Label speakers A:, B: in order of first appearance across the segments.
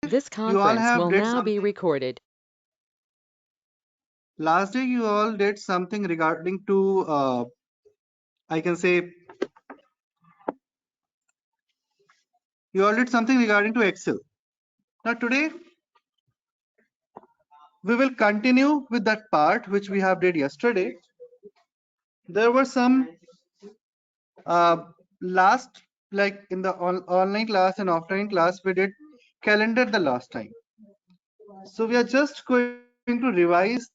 A: This
B: you all
A: conference
B: have
A: will
B: did
A: now be
B: something.
A: recorded.
B: Last day you all did something regarding to I can say you all did something regarding to Excel. Now today we will continue with that part which we have did yesterday. There were some last, like in the online class and offline class, we did calendar the last time. So we are just going to revise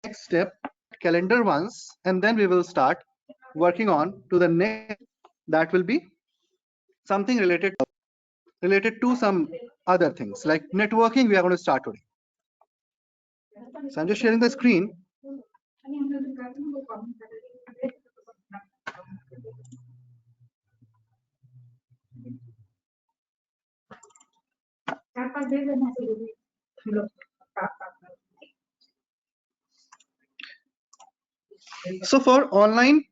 B: next step calendar once, and then we will start working on to the next that will be something related to some other things like networking. We are going to start today. So I'm just sharing the screen. So for online,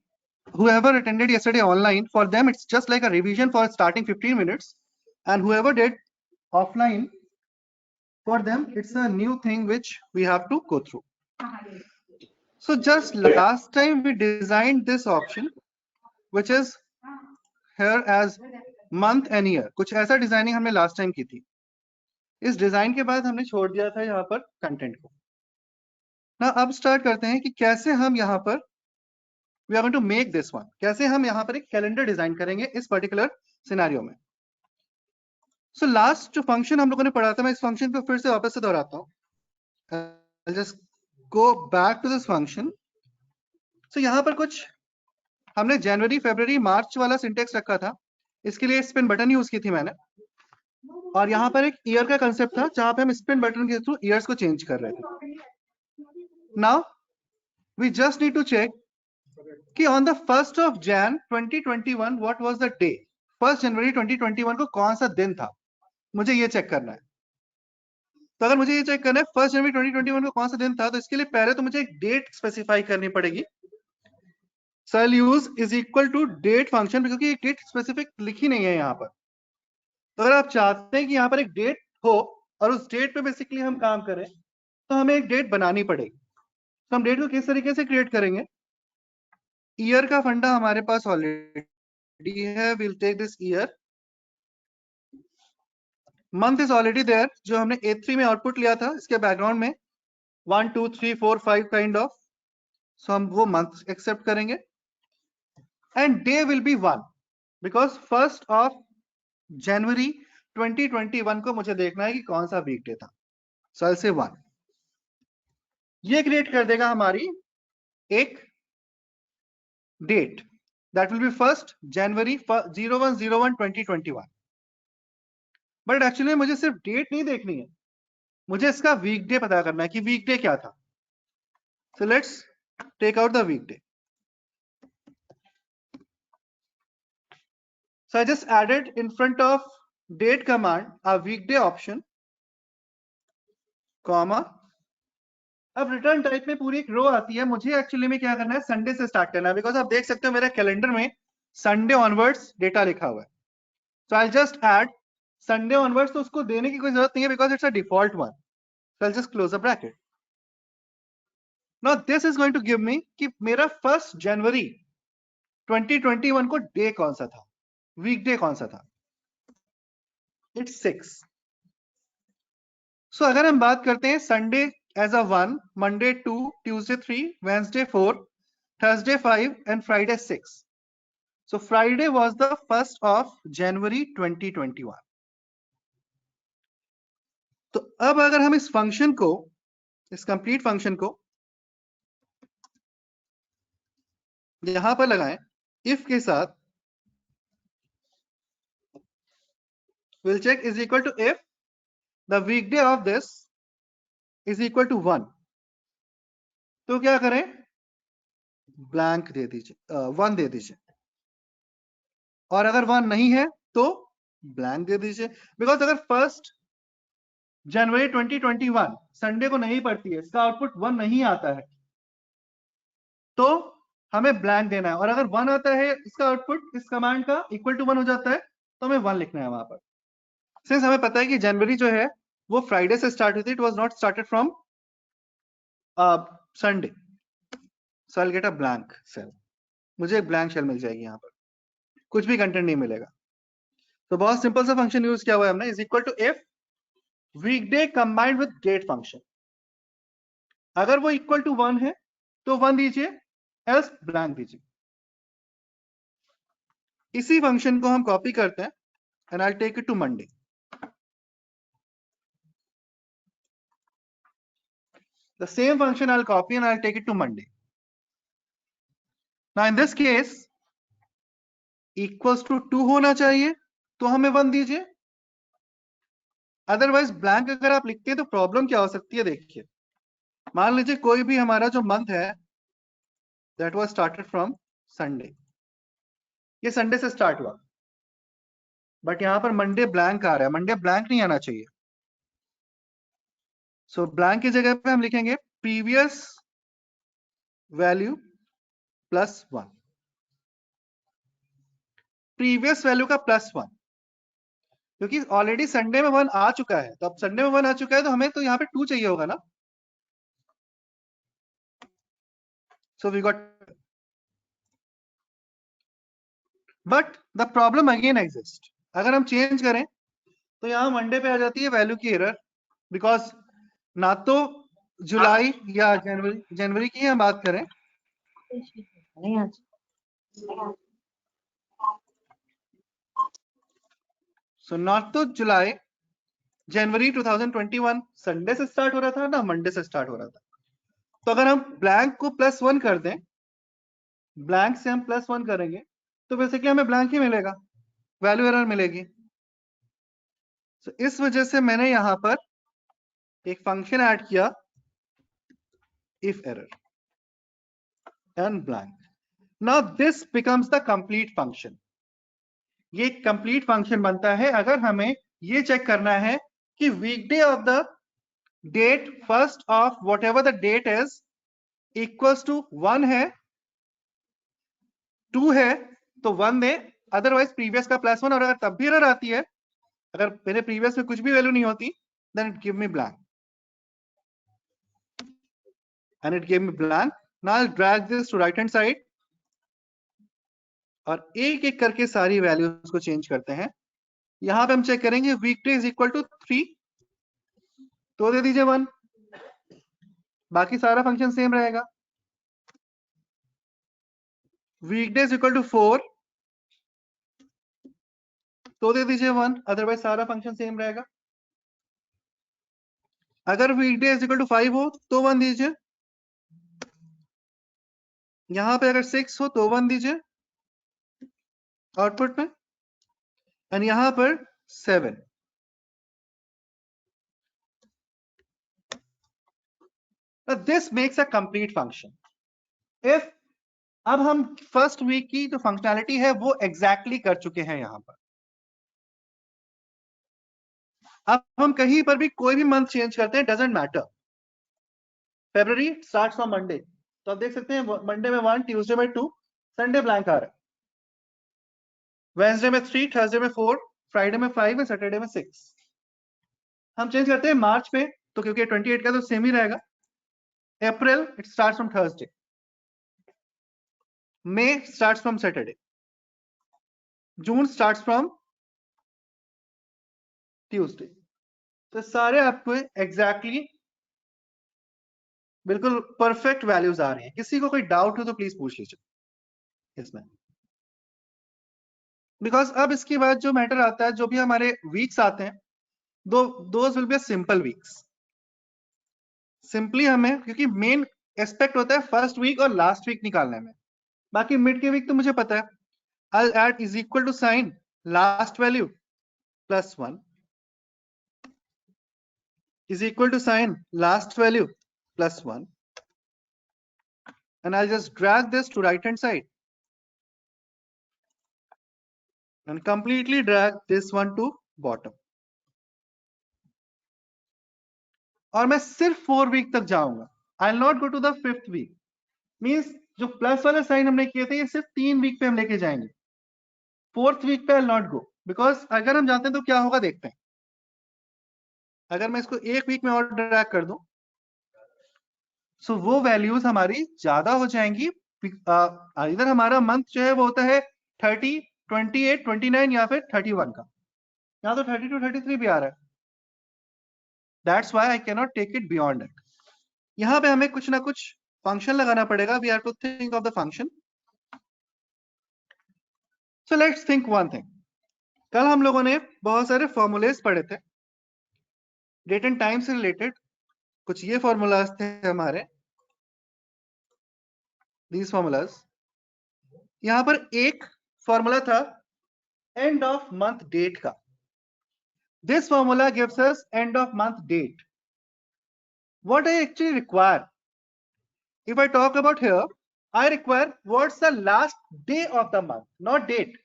B: whoever attended yesterday online, for them it's just like a revision for starting 15 minutes, and whoever did offline, for them it's a new thing which we have to go through. So just last time we designed this option which is here as month and year. कुछ ऐसा designing हमने last time की थी. इस design के बाद हमने छोड़ दिया था यहाँ पर कंटेंट को. ना अब स्टार्ट करते हैं कि कैसे हम यहाँ पर we are going to make this one. कैसे हम यहाँ पर एक कैलेंडर डिजाइन करेंगे इस पर्टिकुलर सिनेरियो में. सो लास्ट जो फंक्शन हम लोगों ने पढ़ा था, मैं इस फंक्शन को फिर से वापस से दोहराता हूँ. I'll just go back to this function. So यहाँ पर कुछ हमने जनवरी फरवरी मार्च वाला सिंटेक्स रखा था. इसके लिए स्पिन बटन यूज की थी मैंने, और यहाँ पर एक ईयर का कंसेप्ट था जहां पे हम स्पिन बटन के थ्रू ईयर्स को चेंज कर रहे थे. Now we just need to check कि on the 1st of Jan 2021 what was the day. 1st जनवरी 2021 को कौन सा दिन था, मुझे ये चेक करना है. तो अगर मुझे ये चेक करना है 1st जनवरी 2021 को कौन सा दिन था, तो इसके लिए पहले तो मुझे एक डेट स्पेसिफाई करनी पड़ेगी. So I use is equal to date function, क्योंकि एक डेट स्पेसिफिक लिखी नहीं है यहाँ पर. तो अगर आप चाहते हैं कि यहाँ पर एक डेट हो और उस डेट पे बेसिकली हम काम करें, तो हमें एक डेट बनानी पड़ेगी. तो हम डेट को किस तरीके से क्रिएट करेंगे. ईयर का फंडा हमारे पास ऑलरेडी है. Will take this year. Month is already there, जो हमने A3 में आउटपुट लिया था इसके बैकग्राउंड में 1 2 3 4 5 काइंड ऑफ. सो हम वो मंथ एक्सेप्ट करेंगे. And day will be 1 because 1st of January 2021 को मुझे देखना है कि कौन सा वीक डे था. सो आई से 1. ये क्रिएट कर देगा हमारी एक date, that will be 1st January 01/01/2021. But actually मुझे सिर्फ डेट नहीं देखनी है, मुझे इसका वीकडे पता करना है कि वीकडे क्या था. So let's take out the weekday. So I just added in front of date command a weekday option, comma. अब रिटर्न टाइप में पूरी एक रो आती है. मुझे एक्चुअली में क्या करना है, संडे से स्टार्ट करना है, बिकॉज आप देख सकते हो मेरे कैलेंडर में संडे ऑनवर्ड्स डेटा लिखा हुआ है. So I just add Sunday onwards. तो उसको देने की कोई जरूरत नहीं है because it's a default one. So I just close the bracket. Now this is going to give me कि मेरा 1st जनवरी 2021 को डे कौन सा था, वीकडे कौन सा था. इट्स 6. सो अगर हम बात करते हैं Sunday as a 1, Monday 2, Tuesday 3, Wednesday 4, Thursday 5 and Friday 6. So Friday was the 1st of January 2021. तो अब अगर हम इस फंक्शन को, इस कंप्लीट फंक्शन को यहां पर लगाएं इफ के साथ, will check is equal to if the weekday of this is equal to 1. तो क्या करें, ब्लैंक दे दीजिए, 1 दे दीजिए. और अगर 1 नहीं है तो ब्लैंक दे दीजिए. बिकॉज अगर 1st जनवरी 2021 संडे को नहीं पड़ती है, इसका आउटपुट 1 नहीं आता है, तो हमें ब्लैंक देना है, और अगर 1 आता है इसका आउटपुट इस कमांड का इक्वल टू 1 हो जाता है तो हमें 1 लिखना है वहां पर। सिंस हमें पता है कि जनवरी जो है वो फ्राइडे से स्टार्ट हुई थी, it was not started from Sunday, so I will get a blank cell. मुझे एक ब्लैंक शेल मिल जाएगी, यहाँ पर कुछ भी कंटेंट नहीं मिलेगा। तो बहुत सिंपल सा फंक्शन यूज किया हुआ है हमने, is equal to if weekday combined with date function. अगर वो इक्वल टू 1 है तो 1 दीजिए, एल्स ब्लैंक दीजिए। इसी फंक्शन को हम कॉपी करते हैं and I take it to Monday. The same function I'll copy and I'll take it to Monday. Now in this case equals to 2 होना चाहिए, तो हमें 1 दीजिए। अदरवाइज ब्लैंक अगर आप लिखते हैं तो प्रॉब्लम क्या हो सकती है, देखिए। मान लीजिए कोई भी हमारा जो मंथ है that was started from Sunday, ये संडे से स्टार्ट हुआ, बट यहां पर मंडे ब्लैंक आ रहा है। मंडे ब्लैंक नहीं आना चाहिए, सो ब्लैंक की जगह पे हम लिखेंगे previous value plus 1। Previous value का प्लस 1, क्योंकि ऑलरेडी संडे में 1 आ चुका है, तो अब संडे में 1 आ चुका है तो हमें तो यहाँ पे 2 चाहिए होगा ना। So we got, but the problem again exists. अगर हम चेंज करें तो यहाँ मंडे पे आ जाती है वैल्यू की एरर, बिकॉज ना तो जुलाई या जनवरी की हम बात करें, सो नॉट तो जुलाई जनवरी 2021 संडे से स्टार्ट हो रहा था ना मंडे से स्टार्ट हो रहा था। तो अगर हम ब्लैंक को +1 कर दें, ब्लैंक से हम +1 करेंगे तो बेसिकली हमें ब्लैंक ही मिलेगा, वैल्यू एरर मिलेगी। तो इस वजह से मैंने यहां पर एक फंक्शन ऐड किया if error and blank. Now this becomes the complete function. ये कंप्लीट फंक्शन बनता है अगर हमें ये चेक करना है कि weekday of the date first of whatever the date is equals to 1 है, 2 है तो 1 दे, अदरवाइज प्रीवियस का +1। और अगर तब भी एरर आती है, अगर मेरे प्रीवियस में कुछ भी वैल्यू नहीं होती, then it give me blank, and it give me blank. Now I drag this to right hand side और एक एक करके सारी वैल्यूज को चेंज करते हैं। यहां पे हम चेक करेंगे वीकडे इज इक्वल टू 3, तो दे दीजिए 1, बाकी सारा फंक्शन सेम रहेगा। वीकडे इज इक्वल टू 4, तो दे दीजिए 1, अदरवाइज सारा फंक्शन सेम रहेगा। अगर वीकडे इज इक्वल टू 5 हो तो 1 दीजिए, यहां पे अगर 6 हो तो 1 दीजिए आउटपुट में, एंड यहां पर 7। This makes a complete function if, अब हम फर्स्ट वीक की जो फंक्शनैलिटी है वो एग्जैक्टली कर चुके हैं यहां पर। अब हम कहीं पर भी कोई भी मंथ चेंज करते हैं, doesn't matter. February start from Monday, तो आप देख सकते हैं मंडे में 1, ट्यूसडे में 2, संडे ब्लैंक आ रहा है, वेडनेसडे में 3, थर्सडे में 4, फ्राइडे में 5 और सैटरडे में 6। हम चेंज करते हैं मार्च पे, तो क्योंकि 28 का तो सेम ही रहेगा। April it starts from Thursday, May starts from Saturday, June starts from Tuesday. तो सारे आपको एग्जैक्टली बिल्कुल परफेक्ट वैल्यूज आ रही हैं। किसी को कोई डाउट हो तो प्लीज पूछ लीजिए इसमें, बिकॉज अब इसके बाद जो मैटर आता है, जो भी हमारे वीक्स आते हैं, those will be simple weeks. Simply हमें, क्योंकि मेन एस्पेक्ट होता है फर्स्ट वीक और लास्ट वीक निकालने में, बाकी मिड के वीक तो मुझे पता है। I'll add is equal to sign last value plus 1 is equal to sign last value plus 1, and I'll just drag this to right hand side and completely drag this one to bottom, और मैं सिर्फ 4 week तक जाऊंगा। I'll not go to the 5th week, means जो plus वाले sign हमने किए थे ये सिर्फ 3 वीक पे हम लेके जाएंगे, 4th वीक पे आई नॉट गो, बिकॉज अगर हम जानते हैं तो क्या होगा देखते हैं। अगर मैं इसको 1 वीक में और ड्रैग कर दूं, सो वो वैल्यूज हमारी ज्यादा हो जाएंगी। इधर हमारा मंथ जो है वो होता है 30, 28, 29 या फिर 31 का, यहाँ तो 32, 33 भी आ रहा है। That's why I can not take it beyond it. यहाँ पे हमें कुछ ना कुछ फंक्शन लगाना पड़ेगा। We have to think of the function. So let's think one thing. कल हम लोगों ने बहुत सारे फॉर्मूलेस पढ़े थे डेट एंड टाइम से रिलेटेड। कुछ ये फॉर्मूलाज थे हमारे, दीज फॉर्मूलाज। यहां पर एक फॉर्मूला था एंड ऑफ मंथ डेट का। This formula gives us end of month date. What I actually require, if I talk about here, I require what's the last day of the month, not date,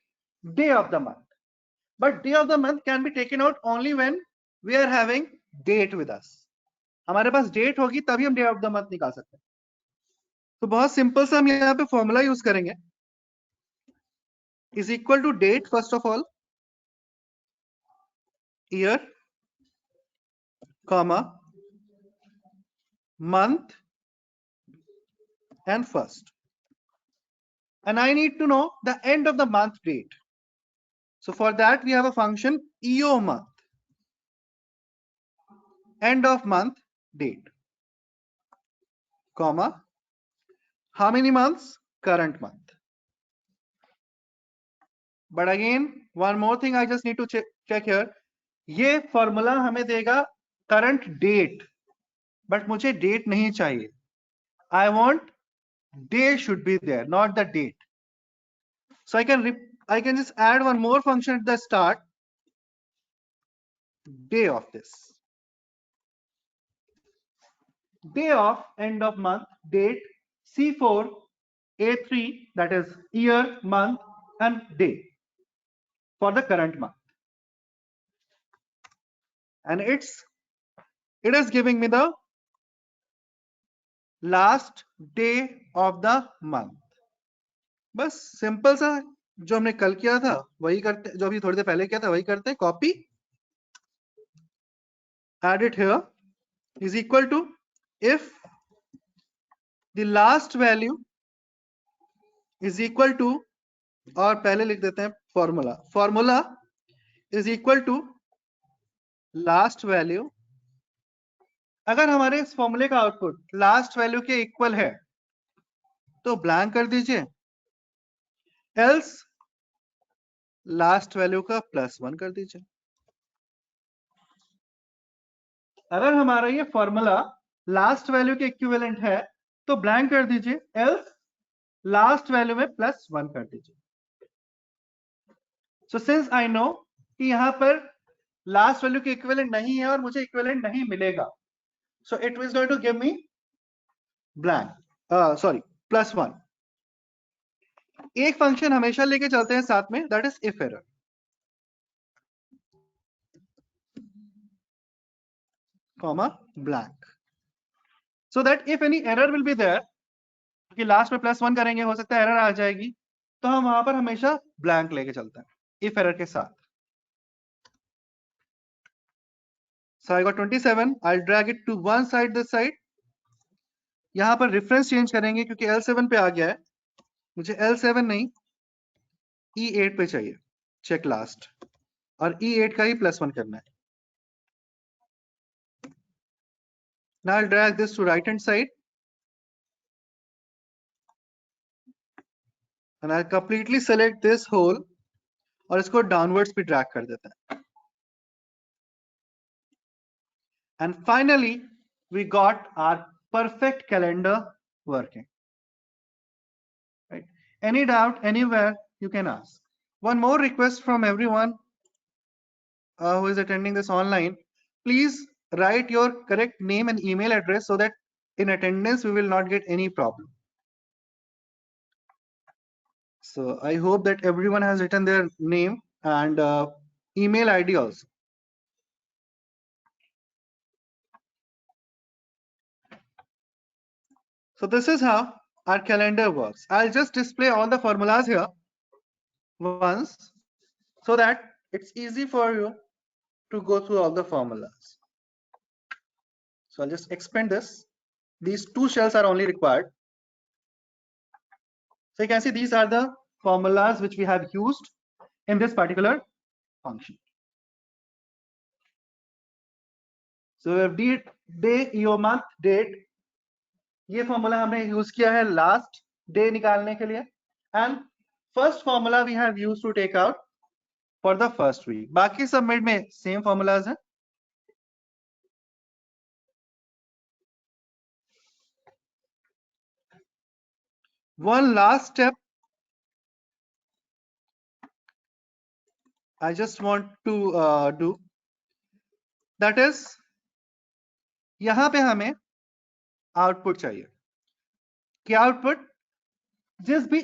B: day of the month. But day of the month can be taken out only when we are having date with us. हमारे पास date होगी तभी हम day of the month निकाल सकते हैं। तो बहुत simple सा हम यहाँ पे फॉर्मूला यूज करेंगे, is equal to date first of all, year, comma, month and first, and I need to know the end of the month date. So for that we have a function EO month, end of month date, comma, how many months, current month. But again one more thing I just need to check here, ये formula हमें देगा current date, but मुझे date नहीं चाहिए। I want day should be there, not the date. So I can just add one more function at the start, day of this, day of end of month date, C4 A3, that is year, month and day for the current month, and it is giving me the last day of the month. बस simple सा जो हमने कल किया था वही करते, जो अभी थोड़ी देर पहले किया था वही करते हैं, copy, add it here, is equal to if the last value is equal to, और पहले लिख देते हैं formula is equal to last value. अगर हमारे इस फॉर्मूले का आउटपुट लास्ट वैल्यू के इक्वल है तो ब्लैंक कर दीजिए, एल्स लास्ट वैल्यू का +1 कर दीजिए। अगर हमारा ये फॉर्मूला लास्ट वैल्यू के इक्विवेलेंट है तो ब्लैंक कर दीजिए, एल्स लास्ट वैल्यू में +1 कर दीजिए। सो सिंस आई नो कि यहां पर लास्ट वैल्यू के इक्विवेलेंट नहीं है और मुझे इक्विवेलेंट नहीं मिलेगा, so it is going to give me blank, sorry +1। एक फंक्शन हमेशा लेके चलते हैं साथ में, that is if error, comma blank, so that if any error will be there, कि लास्ट में +1 करेंगे हो सकता है एरर आ जाएगी, तो हम वहां पर हमेशा ब्लैंक लेके चलते हैं इफ एरर के साथ। So I got 27, I'll drag it to one side this side। यहां पर रेफरेंस चेंज करेंगे क्योंकि L7 पे आ गया है, मुझे L7 नहीं E8 पे चाहिए, चेक लास्ट, और E8 का ही +1 करना है। Now I'll drag this to right hand side and I'll completely select this whole और इसको डाउनवर्ड्स पे ड्रैग कर देते हैं। And finally we got our perfect calendar working, right? Any doubt anywhere you can ask. One more request from everyone who is attending this online, please write your correct name and email address so that in attendance we will not get any problem. So I hope that everyone has written their name and email ID also. So this is how our calendar works. I'll just display all the formulas here once so that it's easy for you to go through all the formulas. So I'll just expand this. These two shells are only required. So you can see these are the formulas which we have used in this particular function. So we have day, year, month, date. ये formula हमने use किया है last day निकालने के लिए and first formula we have used to take out for the first week. बाकी सब mid में सेम फॉर्मूलाज हैं. One last step I just want to do, that is यहां पे हमें आउटपुट चाहिए. क्या आउटपुट? जिस भी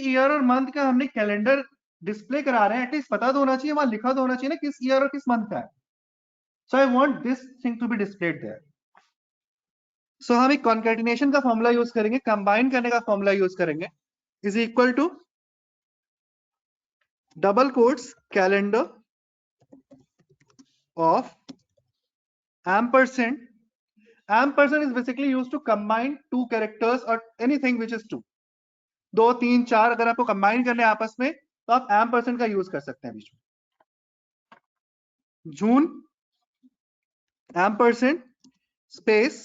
B: ईयर और मंथ का हमने कैलेंडर डिस्प्ले करा रहे हैं एटलीस्ट पता तो होना चाहिए, वहां लिखा तो होना चाहिए ना किस ईयर और किस मंथ का है. So I want this thing to be displayed there. So हम एक कॉन्केटिनेशन का फॉर्मूला यूज करेंगे, कंबाइन करने का फॉर्मूला यूज करेंगे, is equal to double quotes calendar of ampersand. Ampersand is basically used to combine two characters or anything which is two. 2, 3, 4 अगर आपको combine करने आपस में तो आप ampersand का यूज कर सकते हैं बीच में. जून ampersand space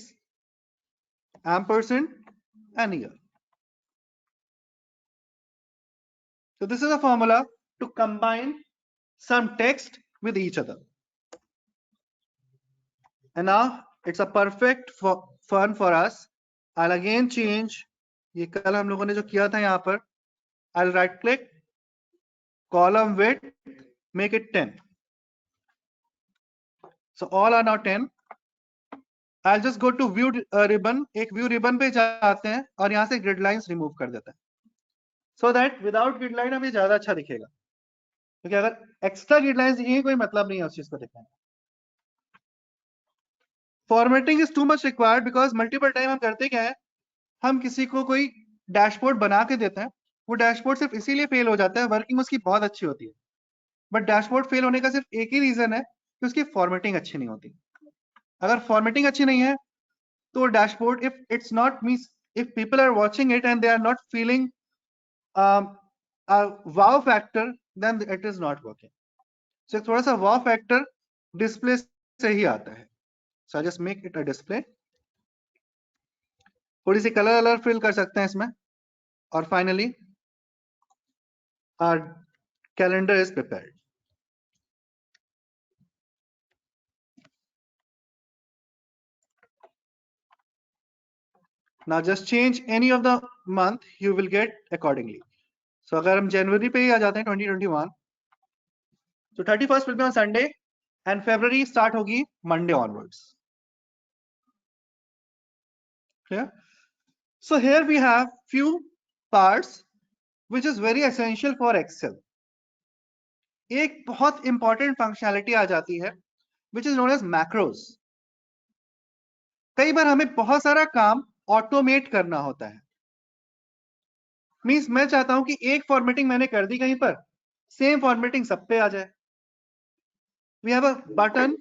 B: ampersand and year. So this is a formula to combine some text with each other. And now it's a perfect fun for us. I'll again change. ये कल हम लोगों ने जो किया था यहाँ पर, I'll right click, column width, make it 10. So all are now 10. I'll just go to view ribbon. एक view ribbon पे जाते हैं और यहाँ से grid lines remove कर देते हैं. So that without grid line हमें ज्यादा अच्छा दिखेगा. क्योंकि अगर extra grid lines दिखेंगे कोई मतलब नहीं है उस चीज को दिखाने. Formatting is too much required because multiple time हम करते क्या है, हम किसी को कोई डैशबोर्ड बना के देते हैं, वो डैशबोर्ड सिर्फ इसीलिए फेल हो जाता है, वर्किंग उसकी बहुत अच्छी होती है, बट डैशबोर्ड फेल होने का सिर्फ एक ही रीजन है कि उसकी फॉर्मेटिंग अच्छी नहीं होती. अगर फॉर्मेटिंग अच्छी नहीं है तो dashboard, if it's not means if people are watching it and they are not feeling wow factor, then it is not working. So थोड़ा सा वाव फैक्टर डिस्प्ले से ही आता है. So I just make it a display. थोड़ी सी colour fill कर सकते हैं इसमें. और finally our calendar is prepared. Now just change any of the month, you will get accordingly. So अगर हम जनवरी पे ही आ जाते हैं 2021, so 31st will be on Sunday and February start होगी Monday onwards. Clear? So here we have few parts which is very essential for Excel. एक बहुत important functionality आ जाती है which is known as macros. कई बार हमें बहुत सारा काम ऑटोमेट करना होता है. मींस मैं चाहता हूं कि एक फॉर्मेटिंग मैंने कर दी कहीं पर, सेम फॉर्मेटिंग सब पे आ जाए. We have a button.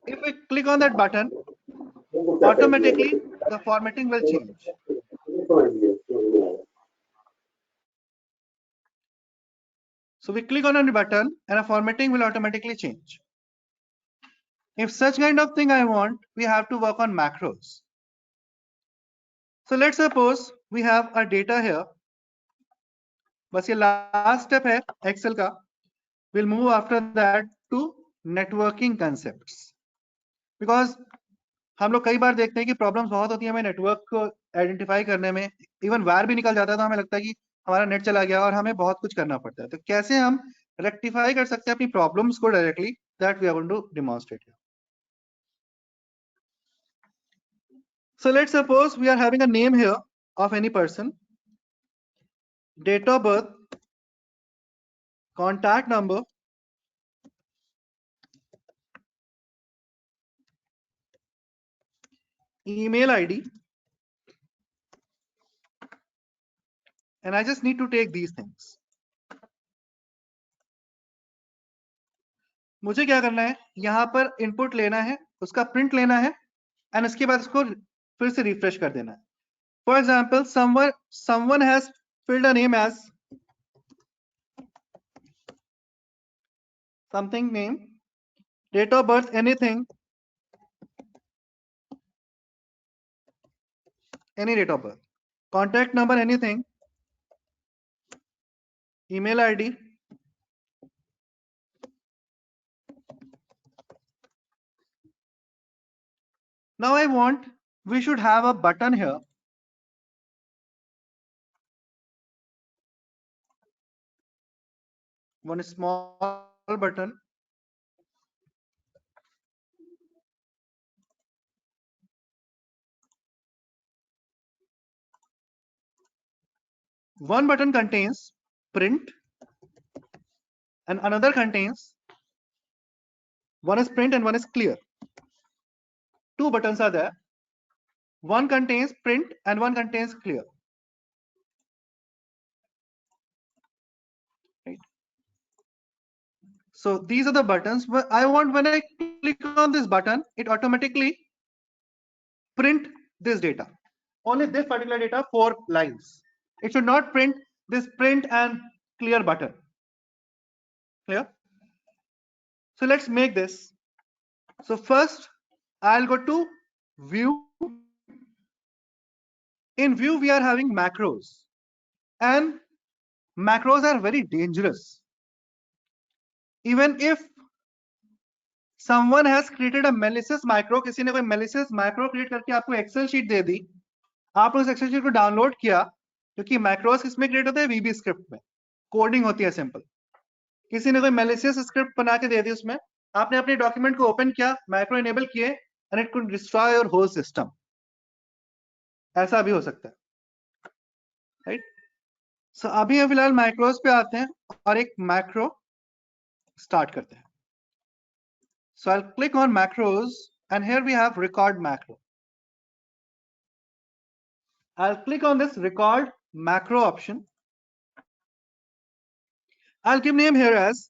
B: If we click on that button, automatically the formatting will change. So we click on a button and a formatting will automatically change. If such kind of thing I want, we have to work on macros. So let's suppose we have a data here. बस ये last step है Excel का. We'll move after that to networking concepts. Because हम लोग कई बार देखते हैं कि प्रॉब्लम्स बहुत होती है हमें नेटवर्क को आइडेंटिफाई करने में. इवन वायर भी निकल जाता है तो हमें लगता है कि हमारा नेट चला गया और हमें बहुत कुछ करना पड़ता है. तो कैसे हम रेक्टिफाई कर सकते हैं अपनी प्रॉब्लम्स को directly, that we are going to demonstrate here. So let's suppose we are having a name here of any person, date of birth, contact number, email ID, and I just need to take these things. मुझे क्या करना है, यहाँ पर input लेना है, उसका print लेना है, एंड उसके बाद उसको फिर से रिफ्रेश कर देना है. For example, someone has filled a name as something name, date of birth anything, any date of birth, contact number anything, email ID, now I want, we should have a button here. One small button. One button contains print and another contains, one is print and one is clear. Two buttons are there. One contains print and one contains clear. Right. So these are the buttons. I want, when I click on this button, it automatically print this data. Only this particular data, 4 lines. It should not print this print and clear button. Clear? So let's make this. So first, I'll go to view. In view, we are having macros, and macros are very dangerous. Even if someone has created a malicious macro, किसी ने कोई malicious macro create करके आपको Excel sheet दे दी, आपने उस Excel sheet को download किया, क्योंकि macros किसमें क्रिएट होते हैं, VB स्क्रिप्ट में, कोडिंग होती है सिंपल. किसी ने कोई malicious स्क्रिप्ट बना के दे दी, उसमें आपने अपने डॉक्यूमेंट को ओपन किया, मैक्रो इनेबल किए, and it could destroy your whole system. ऐसा भी हो सकता है, राइट? सो अभी हम फिलहाल मैक्रोस पे आते हैं और एक मैक्रो स्टार्ट करते हैं. So I'll click on macros, and here we have record macro. I'll click on this record macro option. I'll give name here as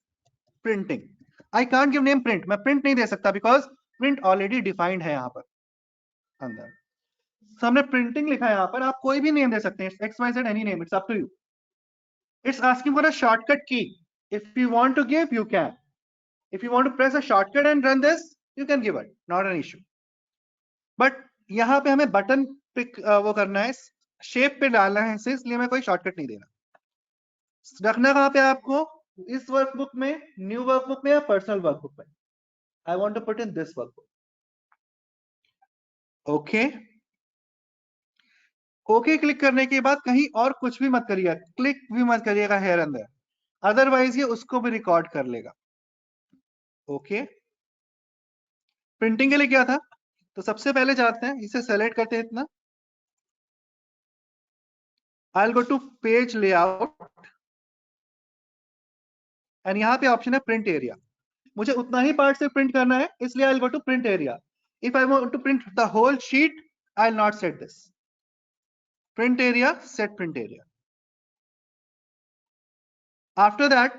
B: printing. I can't give name print. मैं print नहीं दे सकता because print already defined है यहाँ पर अंदर. So हमने printing लिखा है यहाँ पर, आप कोई भी नेम दे सकते हैं, XYZ any name, it's up to you. It's asking for a shortcut key. If you want to give, you can. If you want to press a shortcut and run this, you can give it, not an issue. But यहाँ पे हमें button pick वो करना है, shape पे डालना है, इसलिए मैं कोई शॉर्टकट नहीं देना. रखना कहाँ पे आपको, इस वर्कबुक में, न्यू वर्कबुक में या पर्सनल वर्कबुक में. I want to put in this workbook. Okay, okay click करने के बाद कहीं और कुछ भी मत करिएगा, क्लिक भी मत करिएगा हेयर अंदर, अदरवाइज ये उसको भी रिकॉर्ड कर लेगा. ओके, प्रिंटिंग के लिए क्या था, तो सबसे पहले जाते हैं, इसे सेलेक्ट करते हैं इतना. I will go to page layout, and यहाँ पे ऑप्शन है प्रिंट एरिया. मुझे उतना ही पार्ट से प्रिंट करना है, इसलिए I will go to print area. If I want to print the whole sheet, I will not set this. Print area, set print area. After that,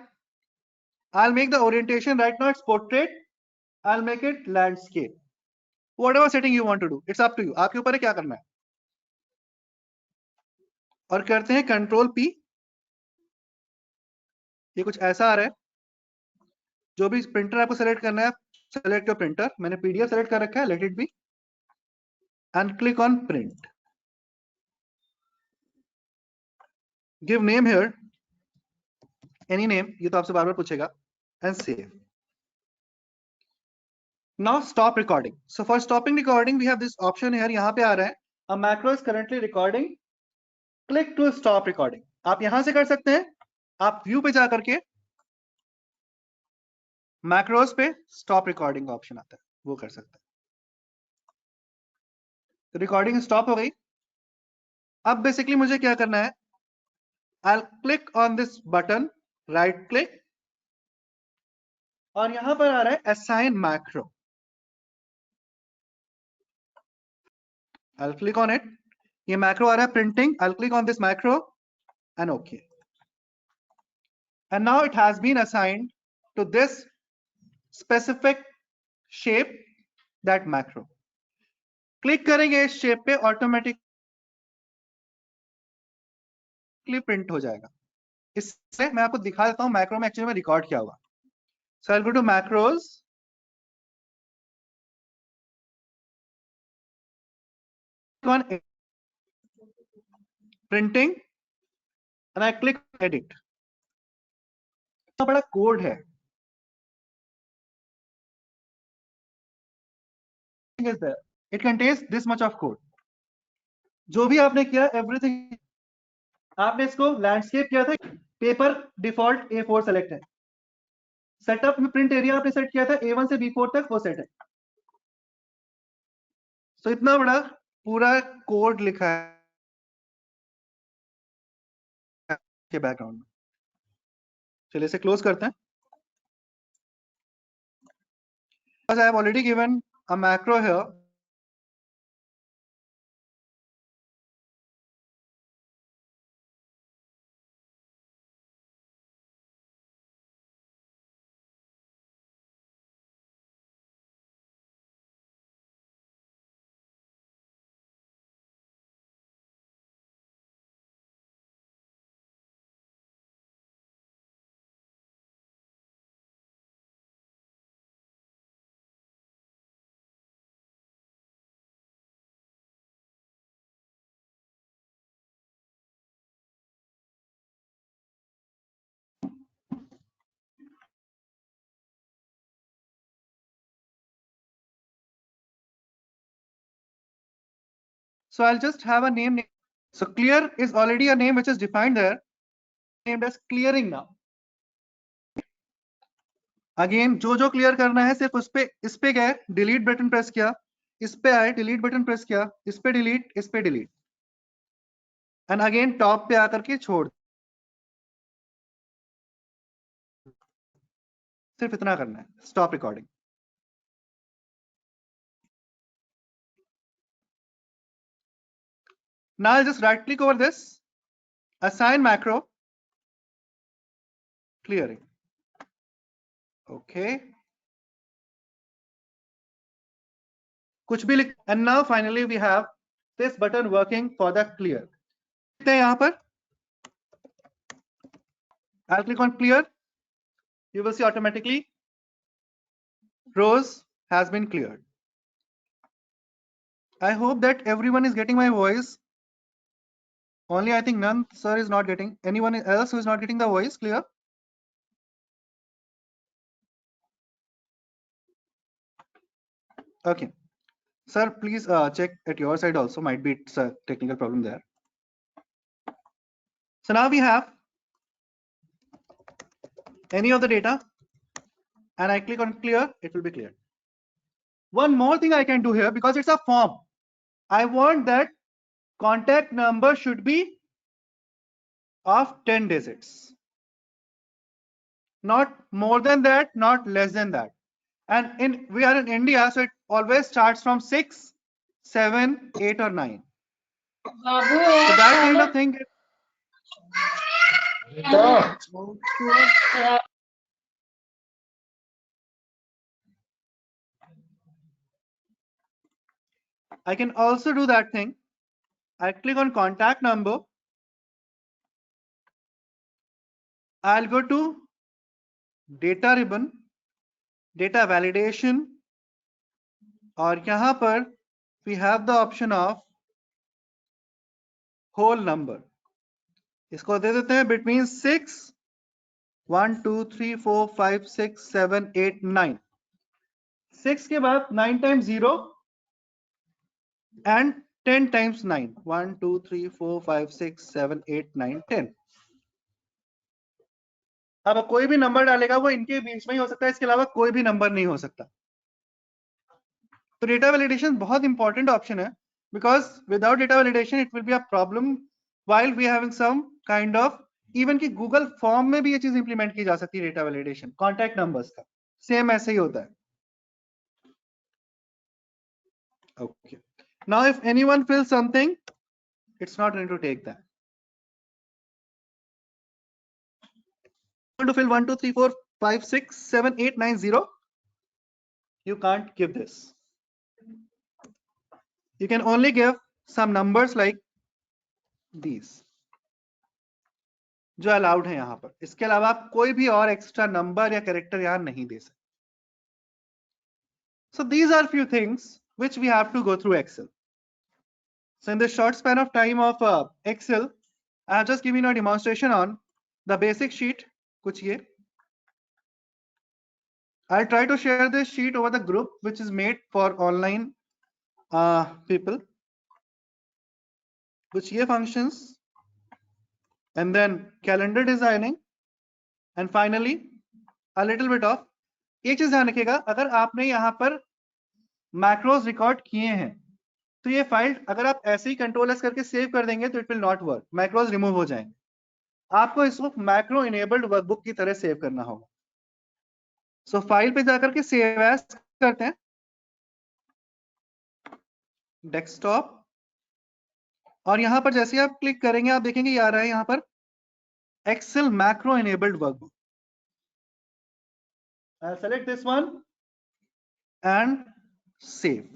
B: I'll make the orientation. Right now it's portrait. I'll make it landscape. Whatever setting you want to do, it's up to you. आपके ऊपर है क्या करना है. और करते हैं Control P. ये कुछ ऐसा आ रहा है. जो भी प्रिंटर आपको सेलेक्ट करना है, सेलेक्ट योर प्रिंटर. मैंने PDF सेलेक्ट कर रखा है, let it be, and click on print. Give name here, any name, ये तो आपसे बार बार पूछेगा, and save. Now stop recording. So for stopping recording, we have this option here. यहाँ पे आ रहा है, a macro is currently recording. Click to stop recording. आप यहाँ से कर सकते हैं, आप व्यू पे जा करके मैक्रोस पे स्टॉप रिकॉर्डिंग का ऑप्शन आता है, वो कर सकते हैं. रिकॉर्डिंग स्टॉप हो गई. अब बेसिकली मुझे क्या करना है, I'll click on this button, right click, और यहां पर आ रहा है assign macro. I'll click on it. ये macro आ रहा है printing. I'll click on this macro. and OK. And now it has been assigned to this specific shape, that macro. Click करेंगे इस शेप पे, ऑटोमेटिकली प्रिंट हो जाएगा. इससे मैं आपको दिखा देता हूं मैक्रो में एक्चुअली में रिकॉर्ड क्या हुआ. So I will go to macros, on printing and I click edit. इतना बड़ा कोड है. Is there. It contains this much of code. जो भी आपने किया एवरीथिंग, आपने इसको लैंडस्केप किया था, पेपर डिफॉल्ट A4 सेलेक्ट है. सेटअप में प्रिंट एरिया आपने सेट किया था A1 से B4 तक, वो सेट है. तो इतना बड़ा पूरा कोड लिखा है के बैकग्राउंड में. चलिए इसे क्लोज करते हैं. Because I have already given a macro here. So I'll just have a name. So clear is already a name which is defined there, named as clearing now. Again जो clear करना है सिर्फ इस पे गए, delete button press किया, इस पे आए, डिलीट बटन प्रेस किया, इस पे डिलीट, इस पे डिलीट, एंड अगेन टॉप पे आकर के छोड़. सिर्फ इतना करना है. Stop recording. Now I'll just right click over this, assign macro, clearing. Okay. कुछ भी लिख, and now finally we have this button working for the clear. यहाँ पर I'll click on clear. You will see automatically rows has been cleared. I hope that everyone is getting my voice. Only I think none sir is not getting. Anyone else who is not getting the voice clear? Okay. Sir, please check at your side also. Might be it's a technical problem there. So now we have any of the data and I click on clear, it will be cleared. One more thing I can do here, because it's a form, I want that contact number should be of 10 digits. Not more than that, not less than that. And we are in India, so it always starts from 6, 7, 8 or 9. So that kind of thing. I can also do that thing. I click on contact number. I'll go to data ribbon, data validation, और यहाँ पर we have the option of whole number. इसको दे देते हैं between 6, 1, 2, 3, 4, 5, 6, 7, 8, 9. 6 के बाद 9 times 0 and 10 times 9. 1, 2, 3, 4, 5, 6, 7, 8, 9, 10. अब कोई भी नंबर डालेगा वो इनके बीच में ही हो सकता है, इसके अलावा कोई भी नंबर नहीं हो सकता. तो डेटा वैलिडेशन बहुत इंपॉर्टेंट ऑप्शन है, because without data validation it will be a problem while we having some kind of, even कि गूगल फॉर्म में भी ये चीज इंप्लीमेंट की जा सकती है. डेटा वैलिडेशन कॉन्टैक्ट नंबर्स का सेम ऐसे ही होता है. Okay. Now if anyone fills something, it's not going to take that. to fill 1 2 3 4 5 6 7 8 9 0, you can't give this. You can only give some numbers like these जो allowed है यहां पर. इसके अलावा आप कोई भी और एक्स्ट्रा नंबर या कैरेक्टर यहां नहीं दे सकते. So these are few things which we have to go through Excel. So in this short span of time of Excel, I have just given you a demonstration on the basic sheet. कुछ ये. I'll try to share this sheet over the group which is made for online people. कुछ ये functions, and then calendar designing, and finally a little bit of. एक चीज ध्यान रखिएगा, अगर आपने यहाँ पर मैक्रोज रिकॉर्ड किए हैं तो ये फाइल अगर आप ऐसे ही कंट्रोल एस करके सेव कर देंगे तो it will not work. Macros remove हो जाएंगे. आपको इसको मैक्रो इनेबल्ड वर्कबुक की तरह सेव करना होगा. सो फाइल पे जाकर के सेव एज करते हैं, डेस्कटॉप, और यहां पर जैसे आप क्लिक करेंगे आप देखेंगे ये आ रहा है यहां पर Excel macro enabled workbook. I'll select this one and save.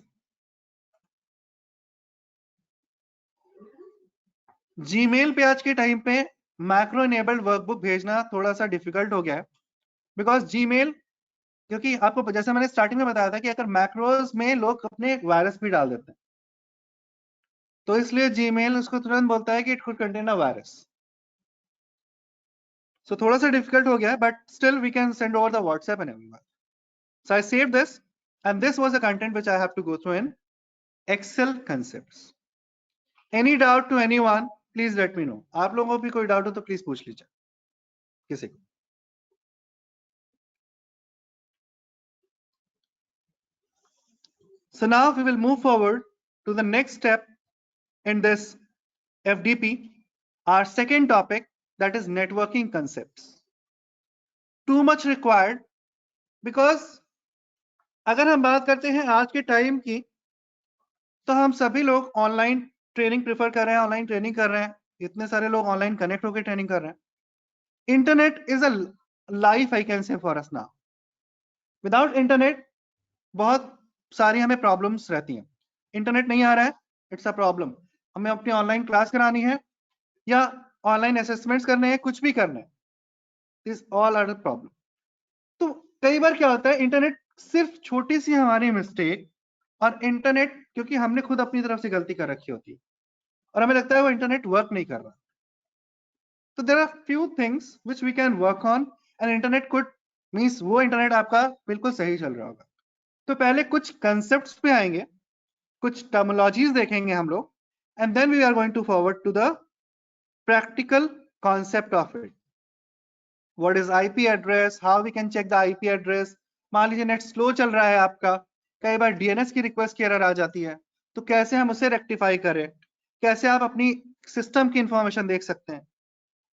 B: Gmail पे आज के टाइम पे मैक्रो इनेबल्ड वर्कबुक भेजना थोड़ा सा डिफिकल्ट हो गया है, बिकॉज जीमेल, क्योंकि आपको जैसे मैंने स्टार्टिंग में बताया था कि अगर मैक्रोज में लोग अपने वायरस भी डाल देते हैं, तो इसलिए जीमेल उसको तुरंत बोलता है कि it could contain a virus. So थोड़ा सा डिफिकल्ट हो गया है, but still we can send over the WhatsApp and everyone. So I save this and this was the content which I have to go through in Excel concepts. Any doubt to anyone, please let me know. आप लोगों को भी कोई doubt हो तो please पूछ लीजिए किसी को. So now we will move forward to the next step in this FDP, our second topic, that is networking concepts. Too much required because अगर हम बात करते हैं आज के टाइम की, तो हम सभी लोग ऑनलाइन ट्रेनिंग प्रेफर कर रहे हैं, ऑनलाइन ट्रेनिंग कर रहे हैं. इतने सारे लोग ऑनलाइन कनेक्ट होकर ट्रेनिंग कर रहे हैं. Internet is a life I can say for us now. Without internet बहुत सारी हमें प्रॉब्लम्स रहती हैं. इंटरनेट नहीं आ रहा है, इट्स अ प्रॉब्लम. हमें अपनी ऑनलाइन क्लास करानी है या ऑनलाइन असेसमेंट्स करने हैं, कुछ भी करना है, this all are the problem. तो कई बार क्या होता है, इंटरनेट सिर्फ छोटी सी हमारी मिस्टेक, और इंटरनेट क्योंकि हमने खुद अपनी तरफ से गलती कर रखी होती है और हमें लगता है वो इंटरनेट वर्क नहीं कर रहा. तो there are few things which we can work on, and internet could means वो इंटरनेट आपका बिल्कुल सही चल रहा होगा. तो पहले कुछ कंसेप्ट्स पे आएंगे, कुछ टर्मिनोलॉजीज देखेंगे हम लोग, and then we are going to forward to the practical concept of it. What is IP address, how we can check the IP address. मान लीजिए नेट स्लो चल रहा है आपका, कई बार डीएनएस की रिक्वेस्ट की एरर आ जाती है, तो कैसे हम उसे रेक्टिफाई करें, कैसे आप अपनी सिस्टम की इंफॉर्मेशन देख सकते हैं.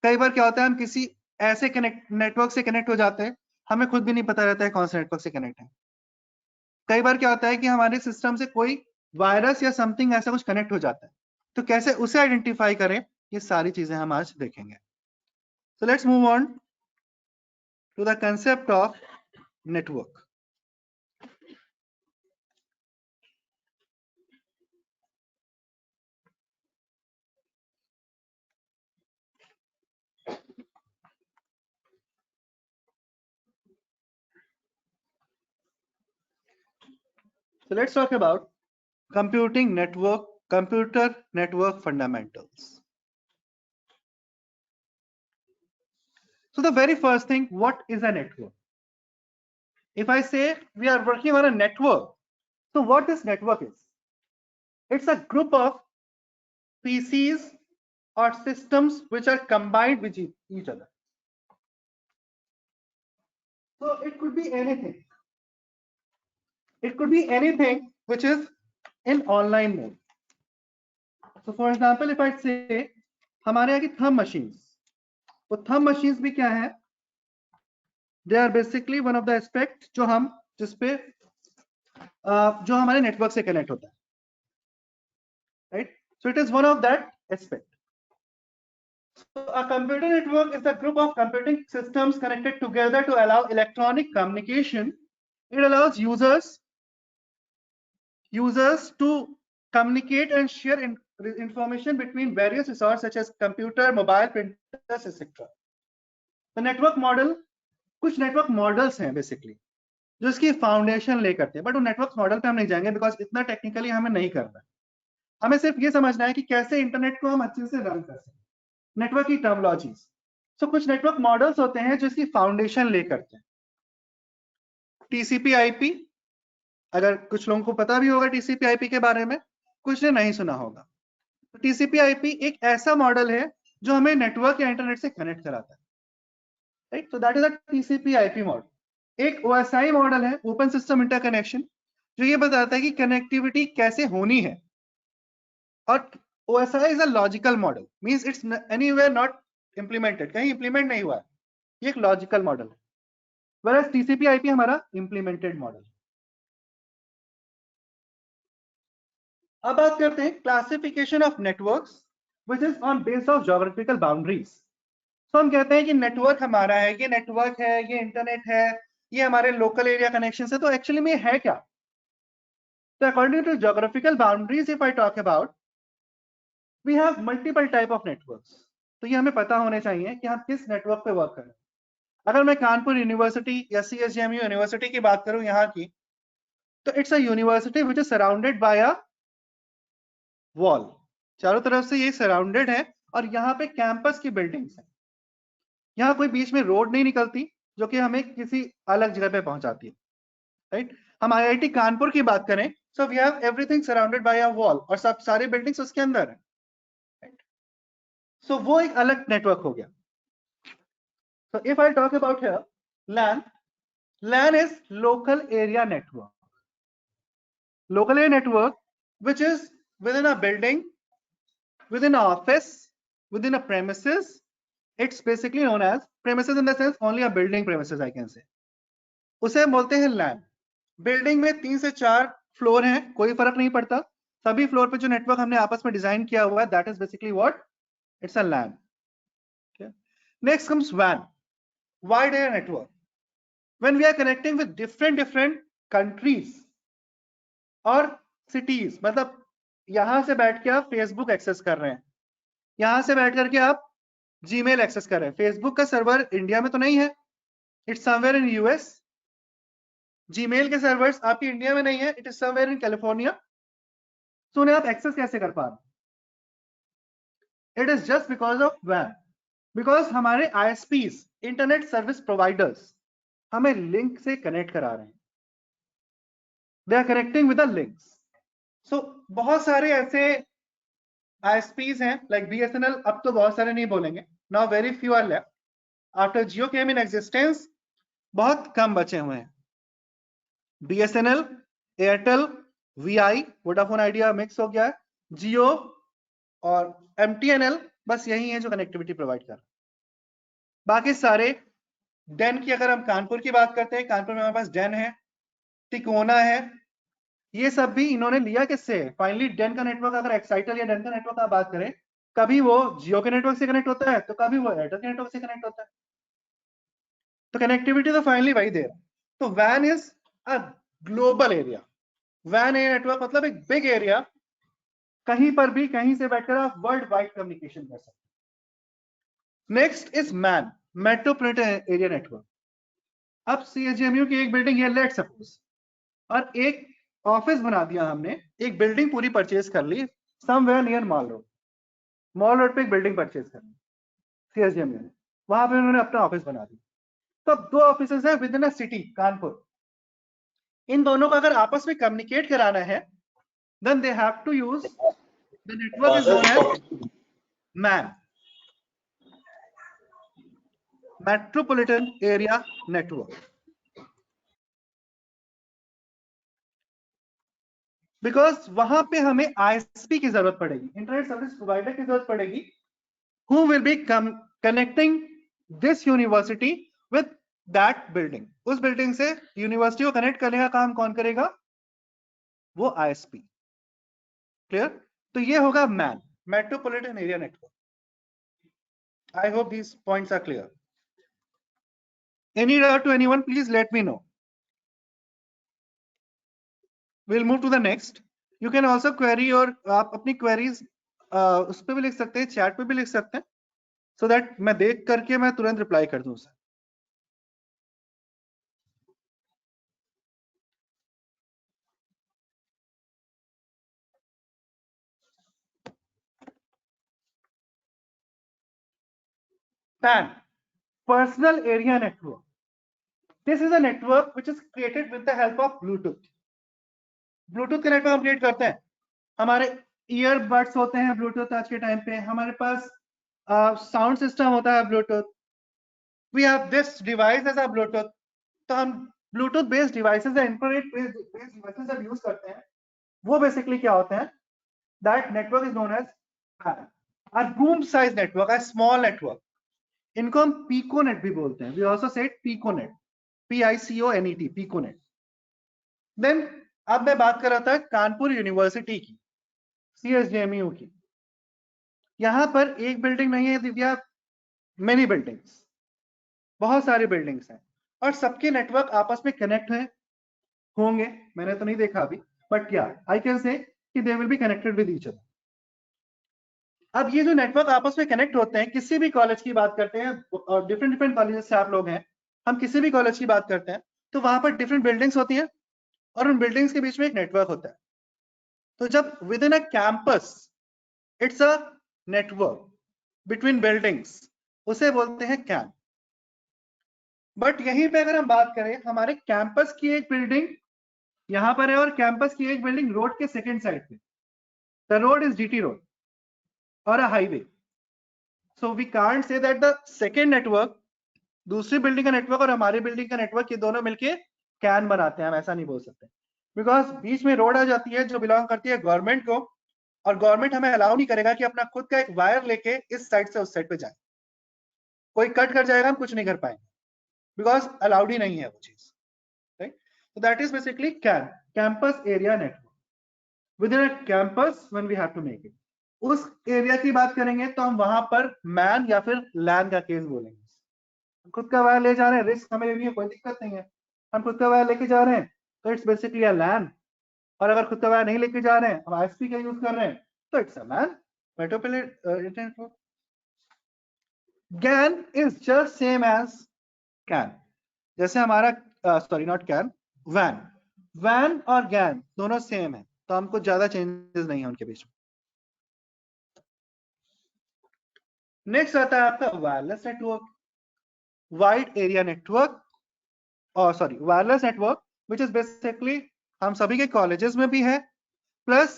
B: कई बार क्या होता है, हम किसी ऐसे नेटवर्क से कनेक्ट हो जाते हैं, हमें खुद भी नहीं पता रहता है कौन से नेटवर्क से कनेक्ट है. कई बार क्या होता है कि हमारे सिस्टम से कोई वायरस या समथिंग ऐसा कुछ कनेक्ट हो जाता है, तो कैसे उसे आइडेंटिफाई करें, ये सारी चीजें हम आज देखेंगे. So let's move on to the concept of network. So let's talk about computer network fundamentals. So the very first thing, what is a network? If I say we are working on a network, so what this network is? It's a group of PCs or systems which are combined with each other. So it could be anything. It could be anything which is in online mode. So for example, if I say हमारे यहाँ की thumb machines, तो thumb machines भी क्या है? They are basically one of the aspects जो हम जिसपे जो हमारे नेटवर्क से कनेक्ट होता है, right? So it is one of that aspect. So a computer network is a group of computing systems connected together to allow electronic communication. It allows users to communicate and share information between various resources such as computer, mobile, printers, etc. The network model, कुछ network models हैं basically जो इसकी foundation ले करते हैं, but वो network model पे हम नहीं जाएंगे बिकॉज इतना टेक्निकली हमें नहीं करना है. हमें सिर्फ ये समझना है कि कैसे इंटरनेट को हम अच्छे से रन कर सकते हैं, नेटवर्क की टर्मोलॉजीज. सो कुछ नेटवर्क मॉडल्स होते हैं जो इसकी फाउंडेशन ले करते हैं. टीसीपी आईपी, अगर कुछ लोगों को पता भी होगा टीसीपी आईपी के बारे में, कुछ ने नहीं सुना होगा. तो टीसीपी आईपी एक ऐसा मॉडल है जो हमें नेटवर्क या इंटरनेट से कनेक्ट कराता है, right. So that is a TCP IP model. एक ओएसआई मॉडल है, ओपन सिस्टम इंटरकनेक्शन, जो ये बताता है कि कनेक्टिविटी कैसे होनी है. और OSI is a logical model, means it's anywhere not implemented, कहीं implement नहीं हुआ है, ये एक logical model है. Whereas TCP/IP हमारा implemented model. अब बात करते हैं classification of networks, which is on base of geographical boundaries. तो हम कहते हैं कि नेटवर्क हमारा है, ये नेटवर्क है, ये इंटरनेट है, ये हमारे लोकल एरिया कनेक्शन है. तो एक्चुअली में है क्या? तो according to geographical boundaries, if I talk about, we have multiple type of networks. तो ये हमें पता होने चाहिए कि हम किस नेटवर्क पे वर्क कर रहे हैं. अगर मैं कानपुर यूनिवर्सिटी या CSJMU यूनिवर्सिटी की बात करूं यहाँ की, तो it's a university which is surrounded by a wall. चारों तरफ से ये सराउंडेड है और यहाँ पे कैंपस की बिल्डिंग्स हैं. यहाँ कोई बीच में रोड नहीं निकलती जो कि हमें किसी अलग जगह पे पहुंचाती है, राइट. हम IIT कानपुर की बात करें, so we have everything surrounded by a wall और सब सारी बिल्डिंग्स उसके अंदर है, राइट. सो वो एक अलग नेटवर्क हो गया. So if I talk about here, LAN is local area network. Local area network, which is within a building, within an office, within a premises. It's basically known as premises in the sense only a building premises, I can say. उसे हम बोलते हैं LAN. Building में 3 से 4 floor हैं, कोई फर्क नहीं पड़ता, सभी फ्लोर पे जो नेटवर्क हमने आपस में डिजाइन किया हुआ है, that is basically what? It's a LAN. Okay. Next comes WAN, wide area network. When we are connecting with different countries और सिटीज, मतलब यहां से बैठ के आप फेसबुक एक्सेस कर रहे हैं, यहां से बैठ करके आप जीमेल एक्सेस कर रहे हैं. फेसबुक का सर्वर इंडिया में तो नहीं है, it's somewhere in US. Gmail के सर्वर्स आपकी इंडिया में नहीं है, it is somewhere in California. तो उन्हें आप एक्सेस कैसे कर पा रहे हैं? It is just because of वैन, बिकॉज हमारे ISPs, इंटरनेट सर्विस प्रोवाइडर्स, हमें लिंक से कनेक्ट करा रहे हैं. They are connecting with the links. So बहुत सारे ऐसे ISPs हैं, like BSNL, अब तो बहुत सारे नहीं बोलेंगे, now very few are left. After Jio came in existence, बहुत कम बचे हुए हैं. BSNL, Airtel, VI, Vodafone idea mix हो गया है, Jio और MTNL बस यही है जो कनेक्टिविटी प्रोवाइड कर रहा है. बाकी सारे डेन की, अगर हम कानपुर की बात करते हैं, कानपुर में हमारे पास डेन है, टिकोना है, ये सब भी इन्होंने लिया किससे? फाइनली डेन का नेटवर्क, अगर एक्साइटल या डेन का नेटवर्क का बात करें, कभी वो जियो के नेटवर्क से कनेक्ट होता है तो कभी वो एयरटेल के नेटवर्क से कनेक्ट होता है. तो कनेक्टिविटी तो फाइनली वही दे रहा है. तो van is a global area. Van area network मतलब एक बिग एरिया, कहीं पर भी कहीं से बैठकर आप वर्ल्ड वाइड कम्युनिकेशन कर सकते हैं. Next is man, metropolitan area network. अब CSJMU की एक बिल्डिंग है, लेट सपोज, और एक ऑफिस बना दिया हमने, एक बिल्डिंग पूरी परचेज कर ली somewhere near mall road. Mall road पे एक बिल्डिंग परचेज कर ली CSJMU ने, वहां पे उन्होंने अपना ऑफिस बना दिया. तो अब 2 ऑफिसेज है within a city Kanpur. इन दोनों को अगर आपस में कम्युनिकेट कराना है, then they have to use the network is known as MAN, metropolitan area network. Because वहां पे हमें ISP की जरूरत पड़ेगी, इंटरनेट सर्विस प्रोवाइडर की जरूरत पड़ेगी, who will be connecting this university with that building. उस बिल्डिंग से यूनिवर्सिटी को कनेक्ट करने का काम कौन करेगा? वो ISP. क्लियर? तो ये होगा man, metropolitan area network. I hope these points are clear. Any doubt to anyone, please let me know. We'll move to the next. You can also query और आप अपनी queries उस पे भी लिख सकते हैं, chat पे भी लिख सकते हैं, so that मैं देख करके मैं तुरंत reply कर दूं उसे. PAN, Personal Area Network. This is a network which is created with the help of Bluetooth. Bluetooth का network हम create करते हैं. हमारे earbuds होते हैं Bluetooth आज के टाइम पे. हमारे पास sound system होता है Bluetooth. We have this device as a Bluetooth. तो हम Bluetooth based devices या infrared based devices जब use करते हैं, वो basically क्या होते हैं? That network is known as PAN. A room size network, a small network. इनको हम piconet भी बोलते हैं. We also say piconet. P-I-C-O-N-E-T, piconet. Then अब मैं बात कर रहा था कानपुर यूनिवर्सिटी की, CSJMU की. यहां पर एक बिल्डिंग नहीं है दिव्या, मेनी बिल्डिंग्स, बहुत सारी बिल्डिंग्स हैं और सबके नेटवर्क आपस में कनेक्ट हैं होंगे. मैंने तो नहीं देखा अभी, बट या आई कैन से कि they will be connected with each other. अब ये जो नेटवर्क आपस में कनेक्ट होते हैं, किसी भी कॉलेज की बात करते हैं, डिफरेंट डिफरेंट कॉलेजेस से आप लोग हैं, हम किसी भी कॉलेज की बात करते हैं तो वहां पर डिफरेंट बिल्डिंग्स होती हैं और उन बिल्डिंग्स के बीच में एक नेटवर्क होता है. तो जब with in a campus it's a network between buildings, उसे बोलते हैं कैन. बट यहीं पे अगर हम बात करें, हमारे कैंपस की एक बिल्डिंग यहां पर है और कैंपस की एक बिल्डिंग रोड के सेकंड साइड पे. The road is GT road और a highway. So we can't say that the second network, दूसरी बिल्डिंग का नेटवर्क और हमारी बिल्डिंग का नेटवर्क, ये दोनों मिलके कैन बनाते हैं. हम ऐसा नहीं बोल सकते बिकॉज बीच में रोड आ जाती है जो बिलोंग करती है गवर्नमेंट को, और गवर्नमेंट हमें अलाउ नहीं करेगा कि अपना खुद का एक वायर लेके इस साइड से उस साइड पे जाए. कोई कट कर जाएगा, हम कुछ नहीं कर पाएंगे बिकॉज अलाउड ही नहीं है वो चीज. Right? So that is basically CAN, campus area network. Within a campus, when we have to make it, उस एरिया की बात करेंगे तो हम वहां पर मैन या फिर लैन का केस बोलेंगे. खुद का वायर ले जा रहे हैं, रिस्क हमें लेनी है, कोई दिक्कत नहीं है. हम खुद का वायर लेके जा रहे हैं तो इट्स बेसिकली अ लैन. और अगर खुद का वायर नहीं लेके जा रहे हैं, हम आईएसपी का यूज कर रहे हैं, तो it's a man. Metropolitan GAN is just same as CAN. जैसे हमारा sorry not can, van. Van और गैन दोनों सेम है, तो हमको ज्यादा चेंजेस नहीं है उनके बीच में. नेक्स्ट आता है आपका wireless network, wide area network, और sorry wireless network which is basically हम सभी के कॉलेजेस में भी है, प्लस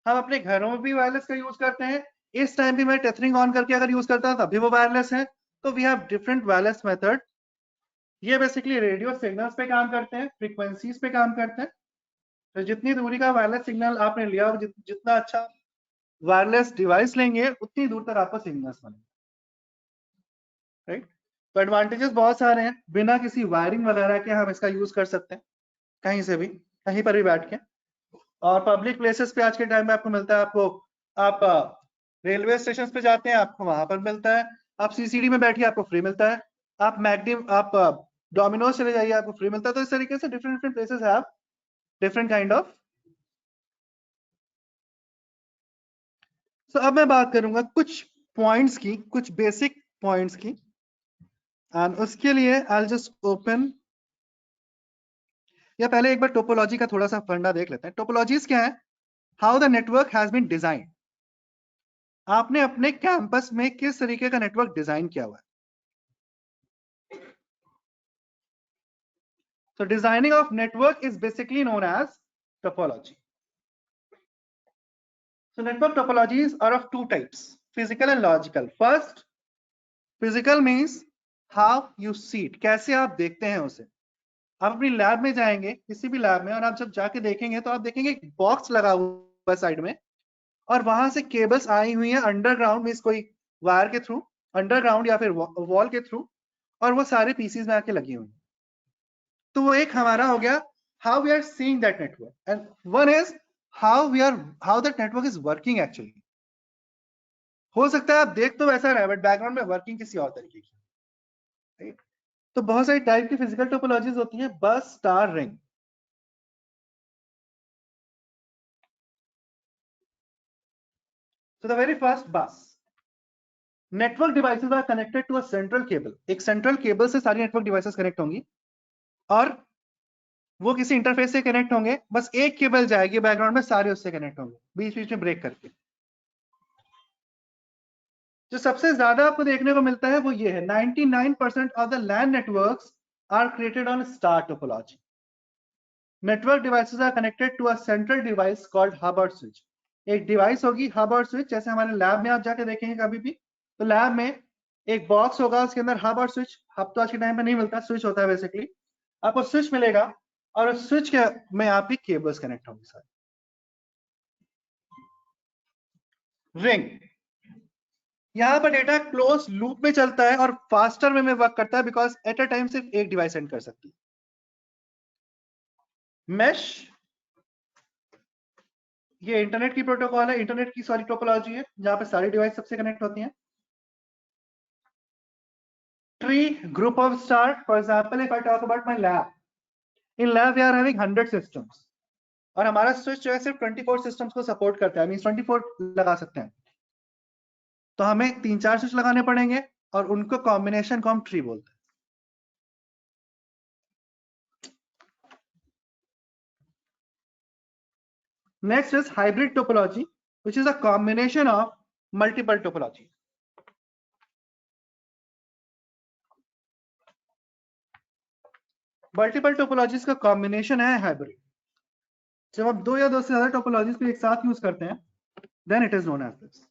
B: हम अपने घरों में भी वायरलेस का यूज करते हैं. इस टाइम भी मैं टेथरिंग ऑन करके अगर यूज करता हूं तब भी वो वायरलेस है. तो we have different wireless method. ये बेसिकली रेडियो सिग्नल्स पे काम करते हैं, फ्रीक्वेंसीज पे काम करते हैं. तो जितनी दूरी का वायरलेस सिग्नल आपने लिया, जितना अच्छा वायरलेस डिवाइस लेंगे, उतनी दूर तक आपका सिग्नल्स बनेंगे. राइट? तो एडवांटेजेस बहुत सारे हैं. बिना किसी वायरिंग वगैरह के हम इसका यूज कर सकते हैं, कहीं से भी, कहीं पर भी बैठ के. और पब्लिक प्लेसेस पे आज के टाइम में आपको मिलता है. आप रेलवे स्टेशन पे जाते हैं, आपको वहां पर मिलता है. आप सीसीडी में बैठिए, आपको फ्री मिलता है. आप डोमिनोज चले जाइए, आपको फ्री मिलता है. तो इस तरीके से different different places have different kind of. तो अब मैं बात करूंगा कुछ पॉइंट्स की, कुछ बेसिक पॉइंट्स की. एंड उसके लिए आई जस्ट ओपन, या पहले एक बार टोपोलॉजी का थोड़ा सा फंडा देख लेते हैं. टोपोलॉजीज क्या है? How the network has been design. आपने अपने कैंपस में किस तरीके का नेटवर्क डिजाइन किया हुआ है. So designing of network is basically known as topology. So network topologies are of two types, physical and logical. First, physical means how you see it, कैसे आप देखते हैं उसे. आप अपनी लैब में जाएंगे, किसी भी लैब में, और आप जब जाके देखेंगे तो आप देखेंगे एक बॉक्स लगा हुआ है साइड में, और वहां से केबल्स आई हुई है अंडरग्राउंड, मींस कोई वायर के थ्रू, अंडरग्राउंड या फिर वॉल के थ्रू, और वो सारे पीसीज में आके लगी हुई. तो वो एक हमारा हो गया how we are seeing that network. And one is how that network is working actually. हो सकता है आप देख तो वैसा रहा है बट बैकग्राउंड में वर्किंग किसी और तरीके की, राइट? तो बहुत सारी टाइप की फिजिकल टोपोलॉजीज होती हैं. बस, star, ring. So the very first bus. Network devices are connected to a central cable. एक central cable से सारी network devices connect होंगी और वो किसी इंटरफेस से कनेक्ट होंगे. बस एक केबल जाएगी बैकग्राउंड में, सारे उससे कनेक्ट होंगे बीच बीच में ब्रेक करके. जो सबसे ज्यादा आपको देखने को मिलता है वो ये है, 99% of the LAN networks are created on star topology. Network devices are connected to a central device called hub और स्विच. एक डिवाइस होगी हब और स्विच, जैसे हमारे लैब में आप जाके देखेंगे कभी भी, तो लैब में एक बॉक्स होगा, उसके अंदर हब और स्विच. हब तो आज के टाइम पे नहीं मिलता, स्विच होता है बेसिकली. आपको स्विच मिलेगा और उस स्विच के में आपकी केबल्स कनेक्ट होंगी सारी. रिंग, यहाँ पर डेटा क्लोज लूप में चलता है और फास्टर वे में वर्क करता है बिकॉज एट अ टाइम सिर्फ एक डिवाइस सेंड कर सकती है. मैश, ये इंटरनेट की प्रोटोकॉल है, इंटरनेट की सारी टोपोलॉजी है जहां पे सारी डिवाइस सबसे कनेक्ट होती हैं. Tree, group of star. For example if I talk about my lab, in lab we are having 100 systems और हमारा स्विच जो है सिर्फ 24 सिस्टम्स को सपोर्ट करता है, मींस 24 लगा सकते हैं. तो हमें 3-4 स्विच लगाने पड़ेंगे और उनको कॉम्बिनेशन को हम ट्री बोलते हैं. Next is hybrid topology, which is a combination of multiple topology. Multiple topologies का कॉम्बिनेशन है हाइब्रिड. जब आप दो या दो से ज्यादा टोपोलॉजीज को एक साथ यूज करते हैं, then it is known as this.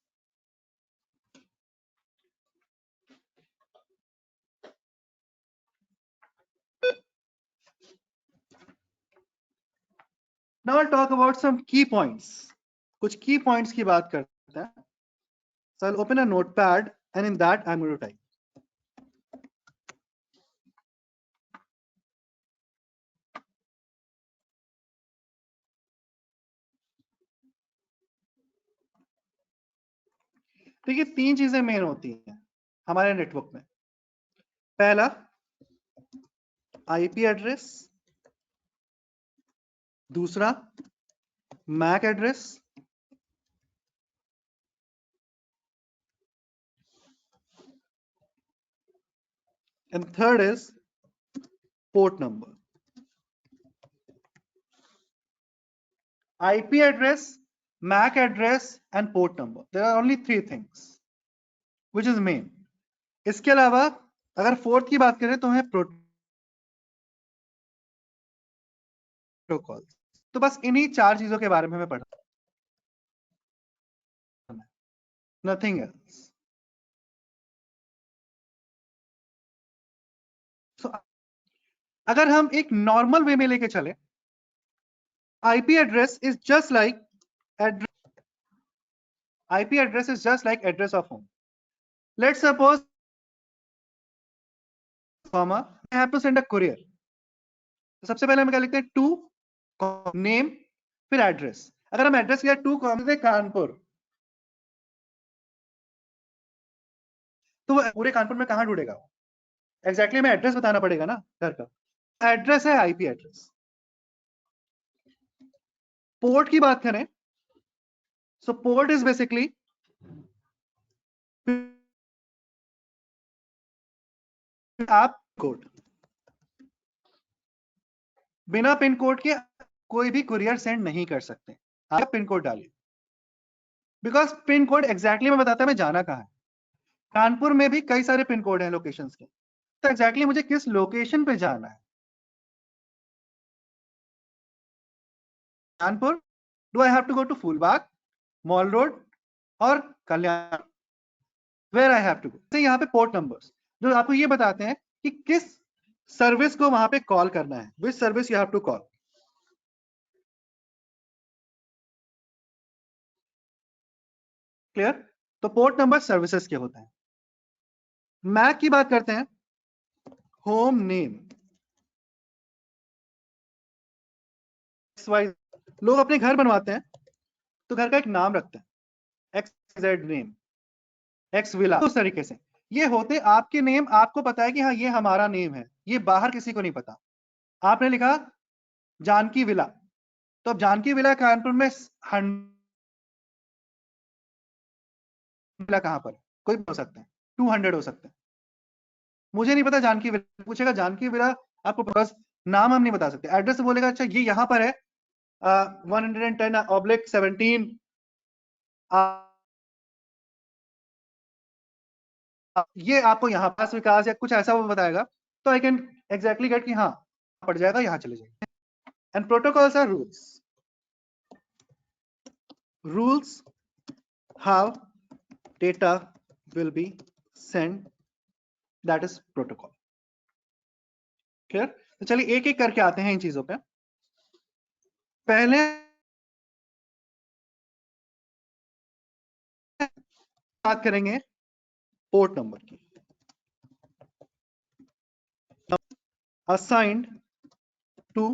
B: Now I'll talk about some key points. कुछ key points की बात करते हैं. So I'll open a notepad and in that I'm going to type. देखिए 3 चीजें मेन होती हैं हमारे नेटवर्क में. पहला आईपी एड्रेस, दूसरा MAC address, and third is port number. IP address, MAC address and port number. There are only 3 things which is main. इसके अलावा अगर फोर्थ की बात करें तो है प्रोटोकॉल. तो बस इन्हीं 4 चीजों के बारे में हमें पढ़ना है, नथिंग एल्स. So, अगर हम एक नॉर्मल वे में लेके चले, IP address is just like IP address is just like address of home. Let's suppose I have to send a courier. तो सबसे पहले हम क्या लिखते हैं, टू नेम फिर एड्रेस. अगर हम एड्रेस किया टू कानपुर, तो वो पूरे कानपुर में कहां ढूंढेगा? एग्जैक्टली हमें एड्रेस बताना पड़ेगा ना घर का. एड्रेस है आईपी एड्रेस. पोर्ट की बात करें, सो पोर्ट इज बेसिकली आप कोड. बिना पिन कोड के कोई भी कुरियर सेंड नहीं कर सकते. आप पिन कोड डालिए, बिकॉज पिन कोड एग्जैक्टली मैं बताता मैं जाना कहां है. कानपुर में भी कई सारे पिन कोड हैं लोकेशंस के, तो एग्जैक्टली मुझे किस लोकेशन पे जाना है. Kanpur, do I have to go to Phoolbagh, mall road और Kalyan, where I have to go. यहाँ पे पोर्ट नंबर्स जो आपको ये बताते हैं कि किस सर्विस को वहां पे कॉल करना है, which service you have to call. Clear? तो पोर्ट नंबर सर्विसेज के होते हैं. मैक की बात करते हैं, होम नेम. लोग अपने घर बनवाते हैं तो घर का एक नाम रखते हैं, XZ नेम. एक्स विला, उस तरीके से ये होते आपके नेम, आपको पता है कि हाँ ये हमारा नेम है, ये बाहर किसी को नहीं पता। आपने लिखा जानकी विला, तो अब जानकी विला कानपुर में 100 विला कहां पर, कोई हो सकता है, 200 हो सकता है, मुझे नहीं पता। जानकी विला पूछेगा, जानकी विला आपको बस नाम हम नहीं बता सकते, एड्रेस बोलेगा अच्छा ये यहां पर है 110/17 ये आपको यहाँ पास विकास या कुछ ऐसा वो बताएगा, तो आई कैन एग्जैक्टली गेट कि हाँ पड़ जाएगा, यहाँ चले जाएंगे। And protocols are rules how data will be send, that is protocol. Clear? तो चलिए एक एक करके आते हैं इन चीजों पे। पहले बात करेंगे पोर्ट नंबर की। Assigned to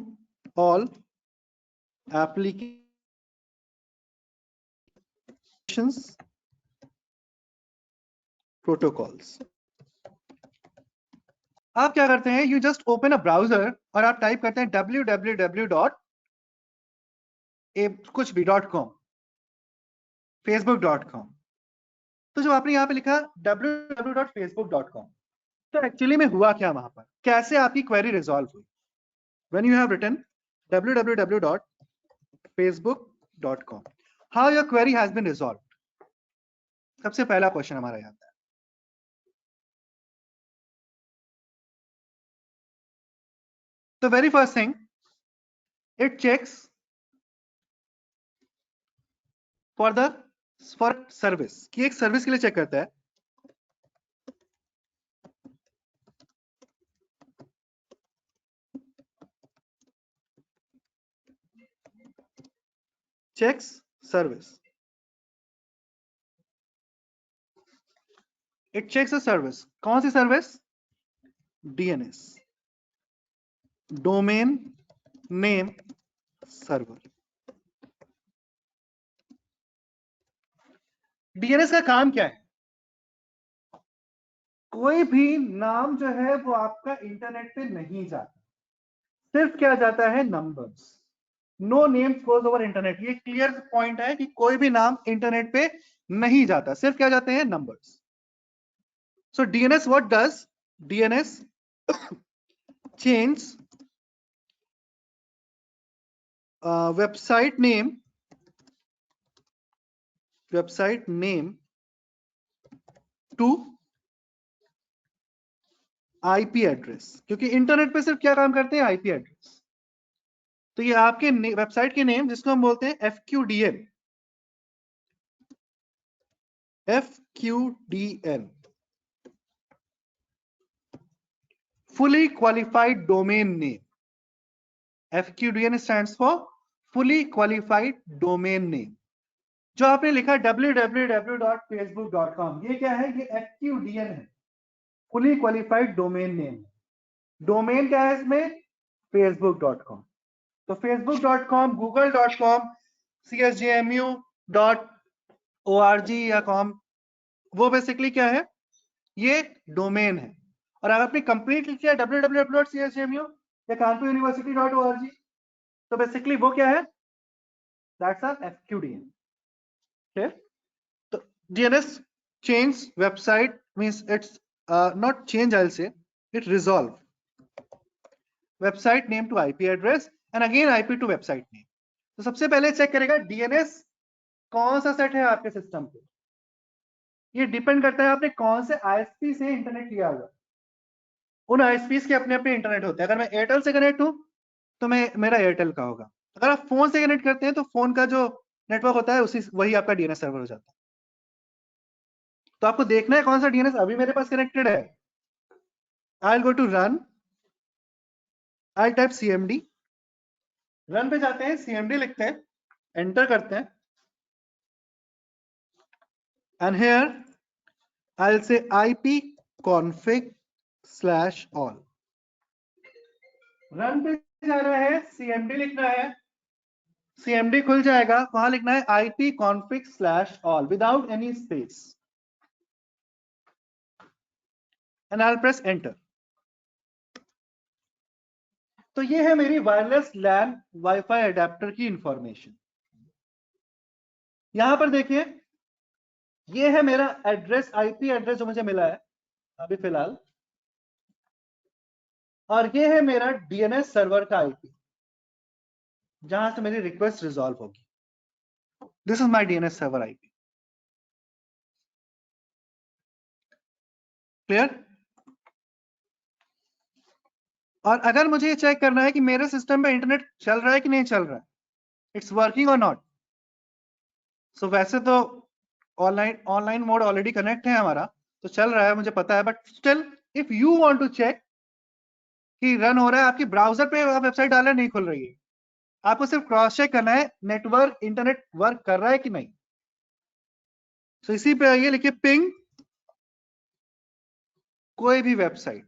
B: all applications protocols. आप क्या करते हैं, you just open a browser और आप टाइप करते हैं कुछ भी .com, facebook.com। तो जो आपने यहाँ पे लिखा www.facebook.com, तो एक्चुअली में हुआ क्या वहां पर, कैसे आपकी क्वेरी रिजॉल्व हुई? When you have written www.facebook.com, how your query has been resolve. सबसे पहला क्वेश्चन हमारा यहाँ आता है, तो very first thing it checks for service, कि एक सर्विस के लिए चेक करता है। Checks service, it checks a service, कौन सी service? DNS, domain name server. DNS का काम क्या है? कोई भी नाम जो है वो आपका इंटरनेट पे नहीं जाता, सिर्फ क्या जाता है, numbers. No names goes over internet, ये क्लियर पॉइंट है कि कोई भी नाम इंटरनेट पे नहीं जाता, सिर्फ क्या जाते हैं, numbers. So DNS what does, DNS change website name to IP address, क्योंकि इंटरनेट पे सिर्फ क्या काम करते हैं, आईपी एड्रेस। तो ये आपके वेबसाइट के नेम, जिसको हम बोलते हैं FQDN, fully qualified domain name। FQDN stands for fully qualified domain name। जो आपने लिखा www.facebook.com, ये क्या है, ये FQDN है, fully qualified domain name। Domain क्या है इसमें, facebook.com। तो facebook.com, google.com, csjmu.org या com, वो बेसिकली क्या है, ये डोमेन है। और अगर आपने कंप्लीट लिख दिया www.csjmu या kanpuruniversity.org, तो बेसिकली वो क्या है, दैट्स आवर FQDN। okay? तो DNS change website means it's not change, I'll say it resolve website name to IP address and again IP to website name। तो सबसे पहले चेक करेगा DNS कौन सा सेट है आपके सिस्टम पे। ये डिपेंड करता है आपने कौन से ISP से इंटरनेट लिया हुआ। उन ISPs के अपने अपने इंटरनेट होते हैं। अगर मैं एयरटेल से कनेक्ट हूं तो मेरा एयरटेल का होगा। अगर आप फोन से कनेक्ट करते हैं तो फोन का जो नेटवर्क होता है वही आपका DNS सर्वर हो जाता है। तो आपको देखना है कौन सा DNS अभी मेरे पास कनेक्टेड है। I'll go to run, I'll type CMD, run पे जाते हैं, CMD लिखते हैं, एंटर करते हैं, and here I'll say ipconfig/all। Run पे जाना है, CMD लिखना है, CMD खुल जाएगा, वहां लिखना है ipconfig/all without any space. And I press enter. तो ये है मेरी वायरलेस लैन वाईफाई अडेप्टर की इंफॉर्मेशन। यहां पर देखिए, ये है मेरा एड्रेस, आईपी एड्रेस जो मुझे मिला है अभी फिलहाल, और ये है मेरा डीएनएस सर्वर का आईपी जहां से मेरी रिक्वेस्ट रिजॉल्व होगी। This is my DNS server IP. Clear? और अगर मुझे ये चेक करना है कि मेरे सिस्टम पे इंटरनेट चल रहा है कि नहीं चल रहा है, इट्स वर्किंग और नॉट, सो वैसे तो ऑनलाइन मोड ऑलरेडी कनेक्ट है हमारा, तो चल रहा है, मुझे पता है, but still if you want to check कि रन हो रहा है, आपकी ब्राउजर पे आप वेबसाइट डाल रहे नहीं खुल रही है, आपको सिर्फ क्रॉस चेक करना है नेटवर्क इंटरनेट वर्क कर रहा है कि नहीं। तो इसी पे आइए, लिखिए पिंग कोई भी वेबसाइट,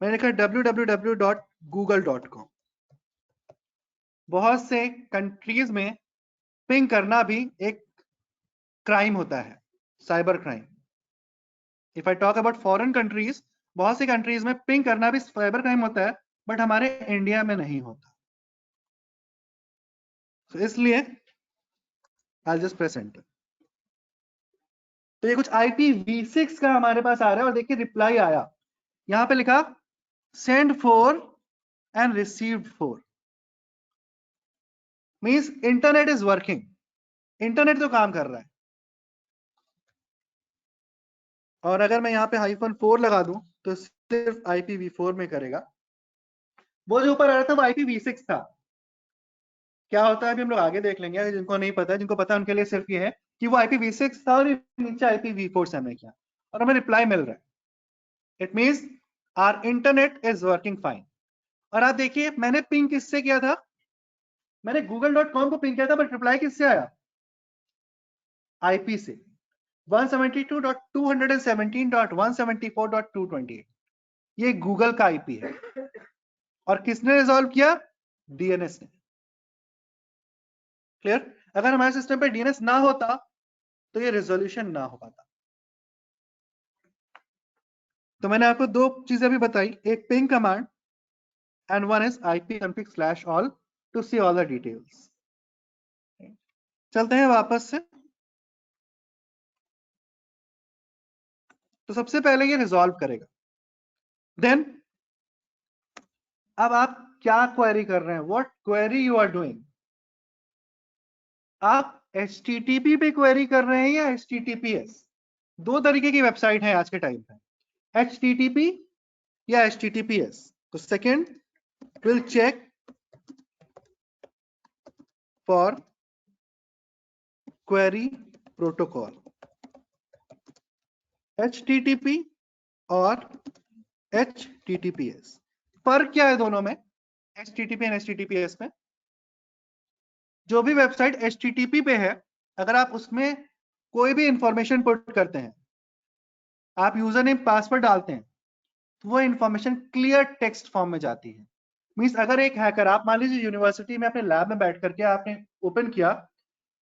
B: मैंने लिखा www.google.com। बहुत से कंट्रीज में पिंग करना भी एक क्राइम होता है, cyber crime. If I talk about foreign countries, बहुत सी कंट्रीज में पिंग करना भी साइबर क्राइम होता है, बट हमारे इंडिया में नहीं होता। तो इसलिए आई जस्ट प्रेस एंटर। तो ये कुछ IPv6 का हमारे पास आ रहा है, और देखिए रिप्लाई आया, यहां पे लिखा send for and received for, means internet is working, internet तो काम कर रहा है। और अगर मैं यहाँ पे -4 लगा दूं तो सिर्फ IPv4 में करेगा। वो जो ऊपर आ रहा था वो IPv6 था। क्या होता है अभी हम लोग आगे देख लेंगे, जिनको नहीं पता, जिनको पता है उनके लिए सिर्फ ये है कि वो IPv6 था और नीचे IPv4 से हमने किया, और हमें रिप्लाई मिल रहा है, it means our internet is working fine. और आप देखिए मैंने पिंग किससे किया था, मैंने google.com को पिंग किया था, बट रिप्लाई किससे आया, IP से 172.217.174.228। ये गूगल का IP है, और किसने रिजॉल्व किया, DNS ने। क्लियर? अगर हमारे सिस्टम पे DNS ना होता तो ये रेजोल्यूशन ना हो पाता। तो मैंने आपको दो चीजें भी बताई, एक ping command and one is ipconfig/all to see all the details. चलते हैं वापस से। तो सबसे पहले ये रिजॉल्व करेगा, देन अब आप क्या क्वेरी कर रहे हैं, what query you are doing. आप HTTP पे क्वेरी कर रहे हैं या HTTPS? दो तरीके की वेबसाइट है आज के टाइम पे, HTTP या HTTPS। तो second will check for query protocol, HTTP और HTTPS। फर्क क्या है दोनों में, HTTP और HTTPS में? जो भी वेबसाइट HTTP पे है, अगर आप उसमें कोई भी इंफॉर्मेशन पुट करते हैं, आप यूजर नेम पासवर्ड डालते हैं, तो वो इंफॉर्मेशन क्लियर टेक्स्ट फॉर्म में जाती है। मींस अगर एक हैकर, आप मान लीजिए यूनिवर्सिटी में अपने लैब में बैठ करके आपने ओपन किया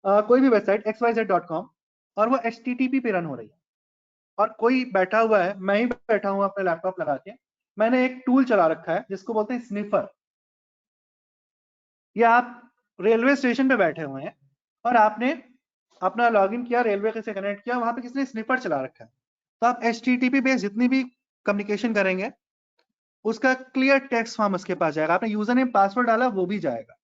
B: कोई भी वेबसाइट xyz.com, और वो HTTP पे रन हो रही है, और कोई बैठा हुआ है, मैं ही बैठा हूं अपने लैपटॉप लगा के, मैंने एक टूल चला रखा है जिसको बोलते हैं स्निफर, या आप रेलवे स्टेशन पे बैठे हुए हैं और आपने अपना लॉगिन किया, रेलवे से कनेक्ट किया, वहां पे किसने स्निफर चला रखा है, तो आप HTTP बेस्ड जितनी भी कम्युनिकेशन करेंगे उसका क्लियर टेक्स्ट फॉर्म उसके पास जाएगा, आपने यूजर नेम पासवर्ड डाला वो भी जाएगा।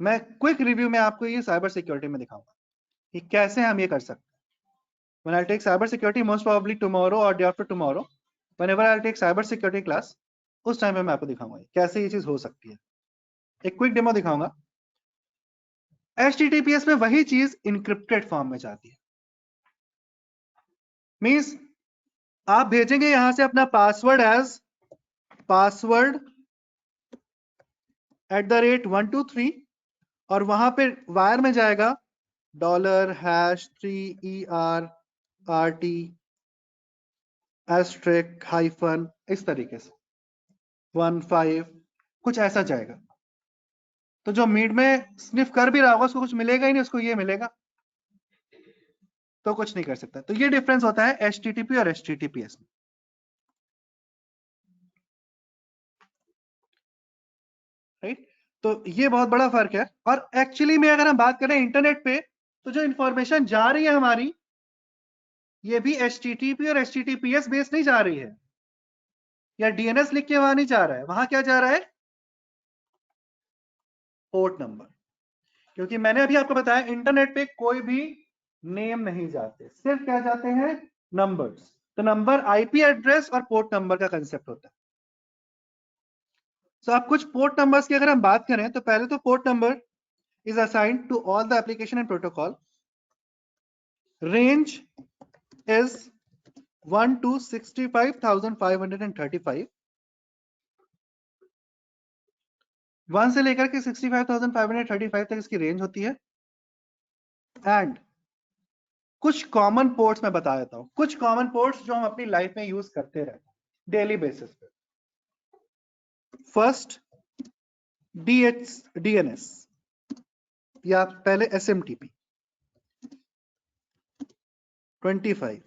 B: मैं क्विक रिव्यू में आपको ये साइबर सिक्योरिटी में दिखाऊंगा कि कैसे हम ये कर सकते हैं। When I'll take cyber security most probably tomorrow or day after tomorrow, whenever I'll take cyber security class, उस टाइम पे मैं आपको दिखाऊंगा कैसे ये चीज हो सकती है। एक क्विक डेमो दिखाऊंगा। HTTPS में वही चीज इनक्रिप्टेड फॉर्म में जाती है, मींस आप भेजेंगे यहां से अपना पासवर्ड एज password @123, और वहां पे वायर में जाएगा $#3ERRT *, इस तरीके से 15 कुछ ऐसा जाएगा। तो जो मिड में स्निफ कर भी रहा होगा उसको कुछ मिलेगा ही नहीं, उसको ये मिलेगा। तो कुछ नहीं कर सकता। तो ये डिफरेंस होता है HTTP और HTTPS में। राइट, तो ये बहुत बड़ा फर्क है। और एक्चुअली में अगर हम बात करें इंटरनेट पे, तो जो इंफॉर्मेशन जा रही है हमारी, ये भी HTTP और HTTPS बेस नहीं जा रही है, या DNS लिख के वहां नहीं जा रहा है। वहां क्या जा रहा है? Port number. क्योंकि मैंने अभी आपको बताया इंटरनेट पे कोई भी नेम नहीं जाते, सिर्फ क्या जाते हैं? नंबर्स। तो नंबर IP एड्रेस और पोर्ट नंबर का कंसेप्ट होता है। तो आप कुछ पोर्ट नंबर्स की अगर हम बात करें, तो पहले तो port number is assigned to all the application and protocol. Range is 1 to 65,535. 1 से लेकर के 65,535 तक इसकी रेंज होती है। एंड कुछ कॉमन पोर्ट्स मैं बता देता हूं, कुछ कॉमन पोर्ट्स जो हम अपनी लाइफ में यूज करते रहते हैं डेली बेसिस पे। फर्स्ट DNS या पहले SMTP 25।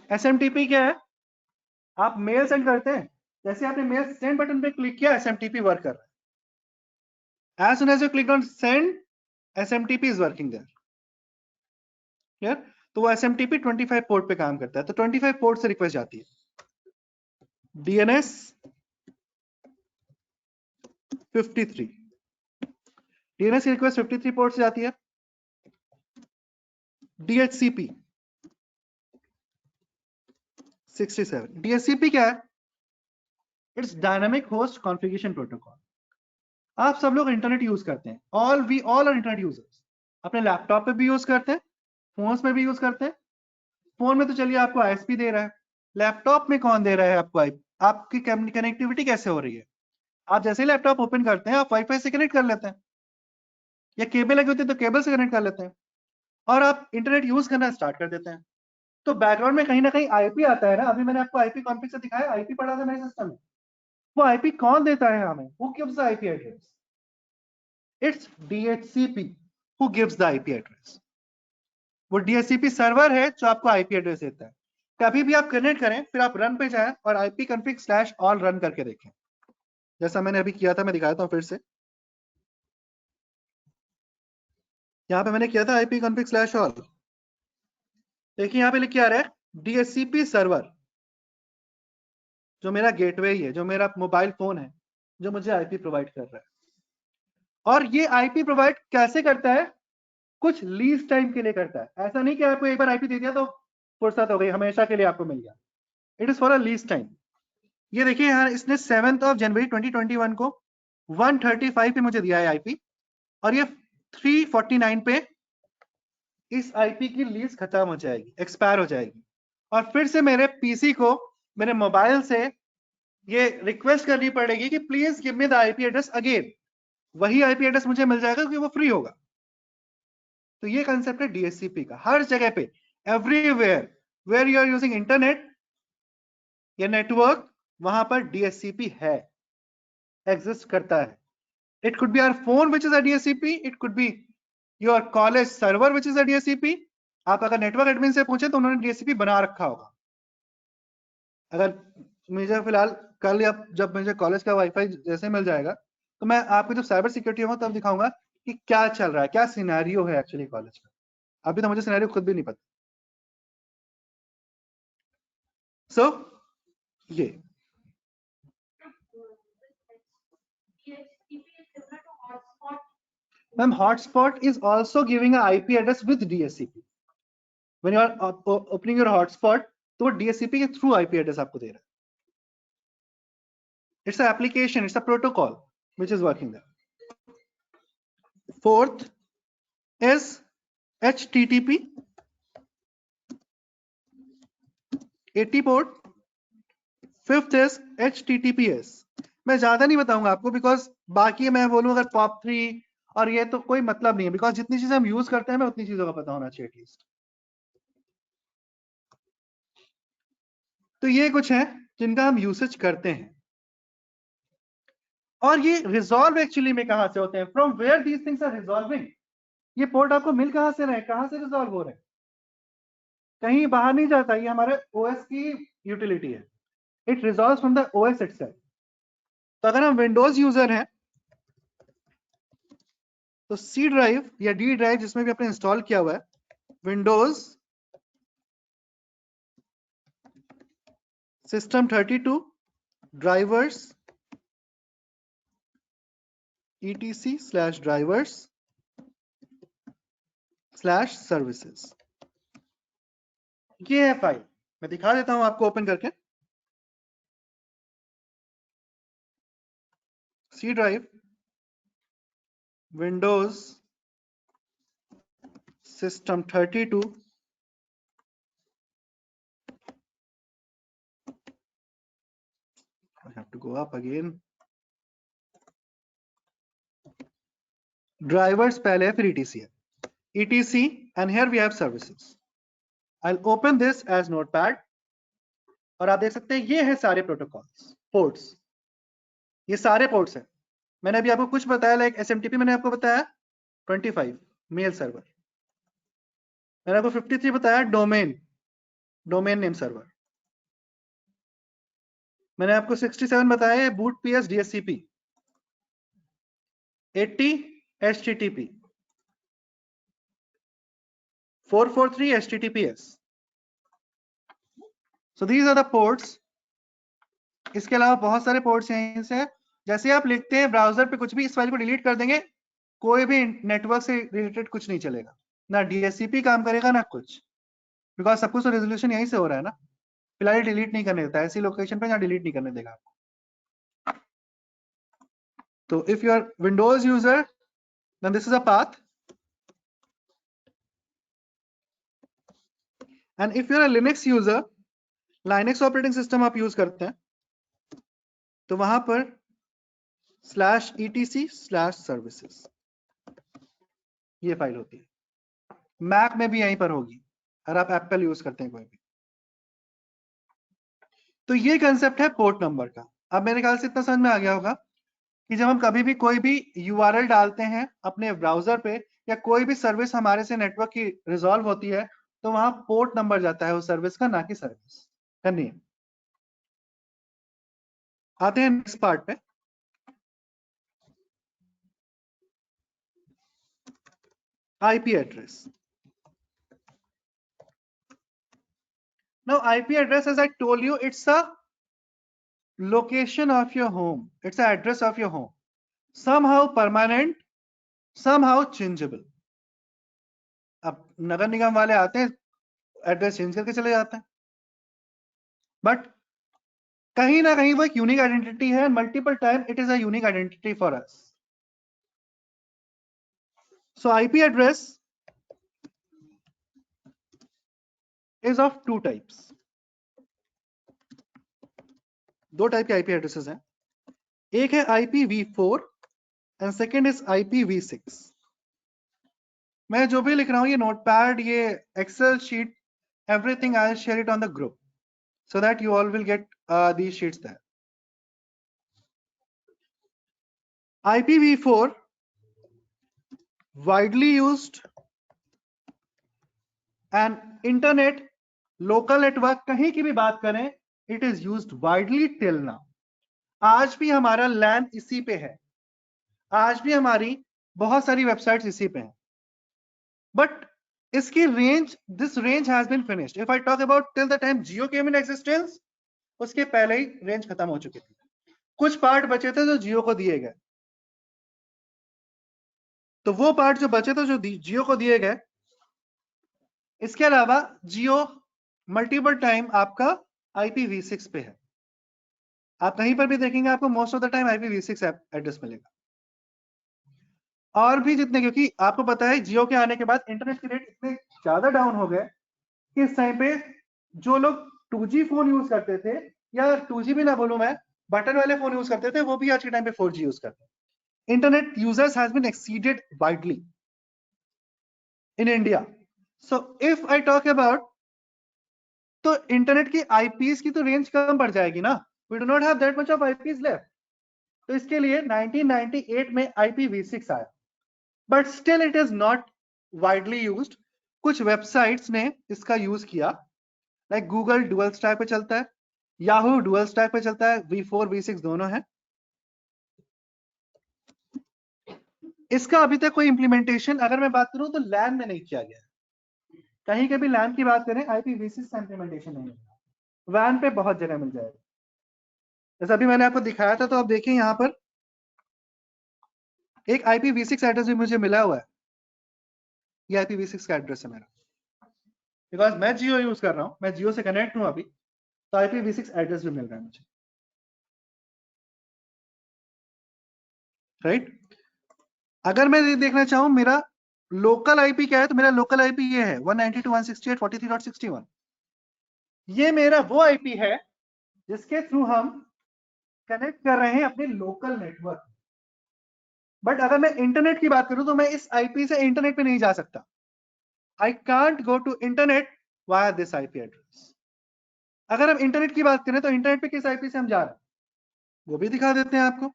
B: SMTP क्या है? आप मेल सेंड करते हैं, जैसे आपने मेल सेंड बटन पे क्लिक किया, SMTP वर्क कर रहा है। As soon as you click on send, SMTP is working there. Clear? तो वो SMTP 25 पोर्ट पे काम करता है। तो 25 पोर्ट से रिक्वेस्ट जाती है। DNS 53, DNS की रिक्वेस्ट 53 पोर्ट से जाती है। DHCP 67। DHCP क्या है? It's dynamic host configuration protocol. आप सब लोग इंटरनेट यूज करते हैं, ऑल आर इंटरनेट यूजर्स। अपने लैपटॉप पे भी यूज करते हैं, फोन्स में भी यूज करते हैं। फोन में तो चलिए आपको ISP दे रहा है, लैपटॉप में कौन दे रहा है आपको? आपकी कनेक्टिविटी कैसे हो रही है? आप जैसे ही लैपटॉप ओपन करते हैं, आप वाईफाई से कनेक्ट कर लेते हैं, या केबल लगी होती है तो केबल से कनेक्ट कर लेते हैं, और आप इंटरनेट यूज करना स्टार्ट कर देते हैं। तो बैकग्राउंड में कहीं ना कहीं IP आता है ना। अभी मैंने आपको IP कॉन्फ़िग से दिखाया, IP पड़ा था मेरे सिस्टम में। वो IP कौन देता है हमें? Who gives the IP address? It's DHCP who gives the IP address. वो DHCP सर्वर है जो आपको IP एड्रेस देता है। कभी भी आप कनेक्ट करें, फिर आप रन पे जाएं और ipconfig/all रन करके देखें, जैसा मैंने अभी किया था। मैं दिखाता हूं फिर से। यहाँ पे मैंने किया था ipconfig/all। देखिए यहाँ पे लिख के आ रहा है DHCP सर्वर, जो मेरा गेटवे है, जो मेरा मोबाइल फोन है, जो मुझे IP प्रोवाइड कर रहा है। और ये IP प्रोवाइड कैसे करता है? कुछ लीज टाइम के लिए करता है। ऐसा नहीं कि आपको एक बार IP दे दिया तो फुर्सत हो गई, हमेशा के लिए आपको मिल गया। It is for a lease time. ये देखिए यहाँ इसने 7 जनवरी 2021 को 135 पे मुझे दिया है IP, और ये 349 पे इस IP की लीज खत्म हो जाएगी, एक्सपायर हो जाएगी। और फिर से मेरे PC को, मेरे मोबाइल से ये रिक्वेस्ट करनी पड़ेगी कि please give me the IP address again. वही IP एड्रेस मुझे मिल जाएगा क्योंकि वो फ्री होगा। तो ये कंसेप्ट है DHCP का। हर जगह पे, everywhere where you are using internet या नेटवर्क, वहां पर DHCP है, एग्जिस्ट करता है। It could be our phone which is a DHCP, it could be your college server which is a DHCP. आप अगर नेटवर्क एडमिन से पूछे तो उन्होंने DHCP बना रखा होगा। अगर मुझे फिलहाल कल या जब मुझे कॉलेज का वाईफाई जैसे मिल जाएगा, तो मैं आपको जब साइबर सिक्योरिटी होगा तब दिखाऊंगा कि क्या चल रहा है, क्या सिनेरियो है एक्चुअली कॉलेज का। अभी तो मुझे सिनेरियो खुद भी नहीं पता। सो ये ma'am, hotspot is also giving a IP address with DHCP. When you are opening your hotspot, तो वो DHCP के थ्रू IP एड्रेस आपको दे रहा है। It's an application, it's a protocol which is working there. Fourth is HTTP 80 port. Fifth is HTTPS. मैं ज्यादा नहीं बताऊंगा आपको, बिकॉज बाकी मैं बोलूं अगर POP 3 और ये तो कोई मतलब नहीं है, बिकॉज जितनी चीजें हम यूज करते हैं हमें उतनी चीजों का पता होना चाहिए एटलीस्ट। तो ये कुछ है जिनका हम यूसेज करते हैं। और ये रिजॉल्व एक्चुअली में कहां से होते हैं? From where these things are resolving. ये पोर्ट आपको मिल कहां से रहे हैं, कहां से रिजॉल्व हो रहे हैं? कहीं बाहर नहीं जाता, ये हमारे ओएस की यूटिलिटी है, it resolves from the OS itself. तो अगर हम विंडोज यूजर हैं तो सी ड्राइव या डी ड्राइव जिसमें भी आपने इंस्टॉल किया हुआ है, विंडोज सिस्टम 32 ड्राइवर्स etc/drivers/services, ये है फाइल। मैं दिखा देता हूं आपको ओपन करके। C drive Windows system 32 I have to go up again, drivers पहले है फिर etc है, etc and here we have services. I'll open this as notepad और आप देख सकते हैं ये है सारे प्रोटोकॉल्स, पोर्ट्स, ये सारे पोर्ट्स हैं। मैंने अभी आपको कुछ बताया, लाइक एसएमटीपी मैंने आपको बताया 25 मेल सर्वर, मैंने आपको 53 बताया डोमेन नेम सर्वर, मैंने आपको 67 बताया boot PS DHCP, 80 HTTP, 443 HTTPS. So these are the ports. इसके अलावा बहुत सारे पोर्ट्स हैं से, जैसे आप लिखते हैं ब्राउजर पे कुछ भी, इस फाइल को डिलीट कर देंगे, कोई भी नेटवर्क से रिलेटेड कुछ नहीं चलेगा, ना डीएचसीपी काम करेगा ना कुछ, बिकॉज सब कुछ तो रेजोल्यूशन यहीं से हो रहा है ना। फिलहाल डिलीट नहीं करने देता, ऐसी लोकेशन पे जहां डिलीट नहीं करने देगा आपको। तो if you are Windows user then this is a path, and if you are a Linux user, Linux operating system आप यूज करते हैं, तो वहां पर /etc/services ये फाइल होती है। मैक में भी यहीं पर होगी अगर आप एप्पल यूज करते हैं कोई भी। तो ये कंसेप्ट है पोर्ट नंबर का। अब मेरे ख्याल से इतना समझ में आ गया होगा कि जब हम कभी भी कोई भी यूआरएल डालते हैं अपने ब्राउजर पे, या कोई भी सर्विस हमारे से नेटवर्क की रिजॉल्व होती है, तो वहां पोर्ट नंबर जाता है उस सर्विस का, ना कि सर्विस का नेम। आते हैं नेक्स्ट पार्ट पे। IP address. Now IP address, as I told you, it's a location of your home, it's an address of your home, somehow permanent, somehow changeable. अब नगर निगम वाले आते हैं एड्रेस चेंज करके चले जाते हैं, बट कहीं ना कहीं वो एक यूनिक आइडेंटिटी है, multiple time it is a unique identity for us. So IP address is of two types. दो टाइप के IP एड्रेसेस हैं, एक है IPv4 and second is IPv6। मैं जो भी लिख रहा हूं, ये नोटपैड, ये Excel sheet, everything I'll share it on the group so that you all will get these sheets there. IPv4 widely used and internet local network कहीं की भी बात करें, it is used widely till now. आज भी हमारा LAN इसी पे है, आज भी हमारी बहुत सारी वेबसाइट्स इसी पे हैं, बट इसकी range, this range has been finished. If I talk about till the time Jio came in existence, उसके पहले ही रेंज खत्म हो चुकी थी, कुछ पार्ट बचे थे जो जियो को दिए गए, तो वो पार्ट जो बचे थे जो जियो को दिए गए, इसके अलावा जियो मल्टीपल टाइम आपका IPv6 पे है। आप कहीं पर भी देखेंगे आपको most of the time IPv6 address मिलेगा। और भी जितने, क्योंकि आपको पता है जियो के आने के बाद इंटरनेट के रेट इतने ज्यादा डाउन हो गए कि इस टाइम पे जो लोग 2G फोन यूज करते थे, या 2G भी ना बोलूं मैं, बटन वाले फोन यूज करते थे, वो भी आज के टाइम पे 4G यूज करते हैं। Internet users has been exceeded widely in India. So if I talk about, तो इंटरनेट की IPs की तो रेंज कम पड़ जाएगी ना, we do not have that much of IPs left. तो इसके लिए 1998 में IPv6 आया, but still it is not widely used. कुछ वेबसाइट्स ने इसका यूज किया, लाइक गूगल डुअल स्टैक पे चलता है, याहू डुअल स्टैक पे चलता है, V4 V6 दोनों है। इसका अभी तक कोई इंप्लीमेंटेशन अगर मैं बात करूं तो लैन में नहीं किया गया। कहीं के भी लैन की बात करें IPv6 का इंप्लीमेंटेशन नहीं है, वैन पे बहुत जगह मिल जाएगा। जैसे अभी मैंने आपको दिखाया था, तो आप देखिए यहाँ पर एक IPv6 एड्रेस भी मुझे मिला हुआ है। ये IPv6 का एड्रेस है मेरा, बिकॉज मैं जियो यूज कर रहा हूँ, मैं जियो से कनेक्ट हूँ अभी, तो IPv6 एड्रेस भी मिल रहा है मुझे, राइट। अगर मैं ये देखना चाहूँ मेरा लोकल आईपी क्या है, तो मेरा लोकल आईपी ये है 192.168.43.61। ये मेरा वो आईपी है जिसके थ्रू हम कनेक्ट कर रहे हैं अपने लोकल नेटवर्क। बट अगर मैं इंटरनेट की बात करूं तो मैं इस आईपी से इंटरनेट पे नहीं जा सकता। I can't go to internet via this IP address. अगर हम इंटरनेट की बात करें तो इंटरनेट पे किस आईपी से हम जा रहे हैं वो भी दिखा देते हैं आपको।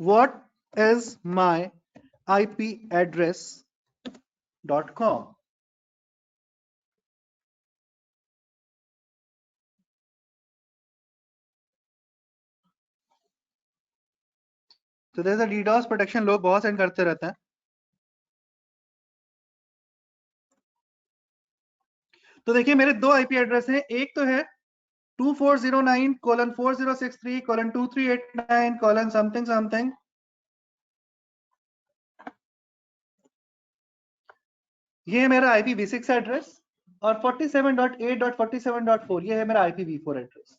B: What is my IP address.com? तो there's a DDoS प्रोटेक्शन लोग बहुत सेंड करते रहते हैं। तो देखिए मेरे दो आईपी एड्रेस हैं, एक तो है 2409:4063:2389 समथिंग समथिंग, ये है मेरा IPv6 एड्रेस, और 47.8.47.4 ये है मेरा IPv4 एड्रेस।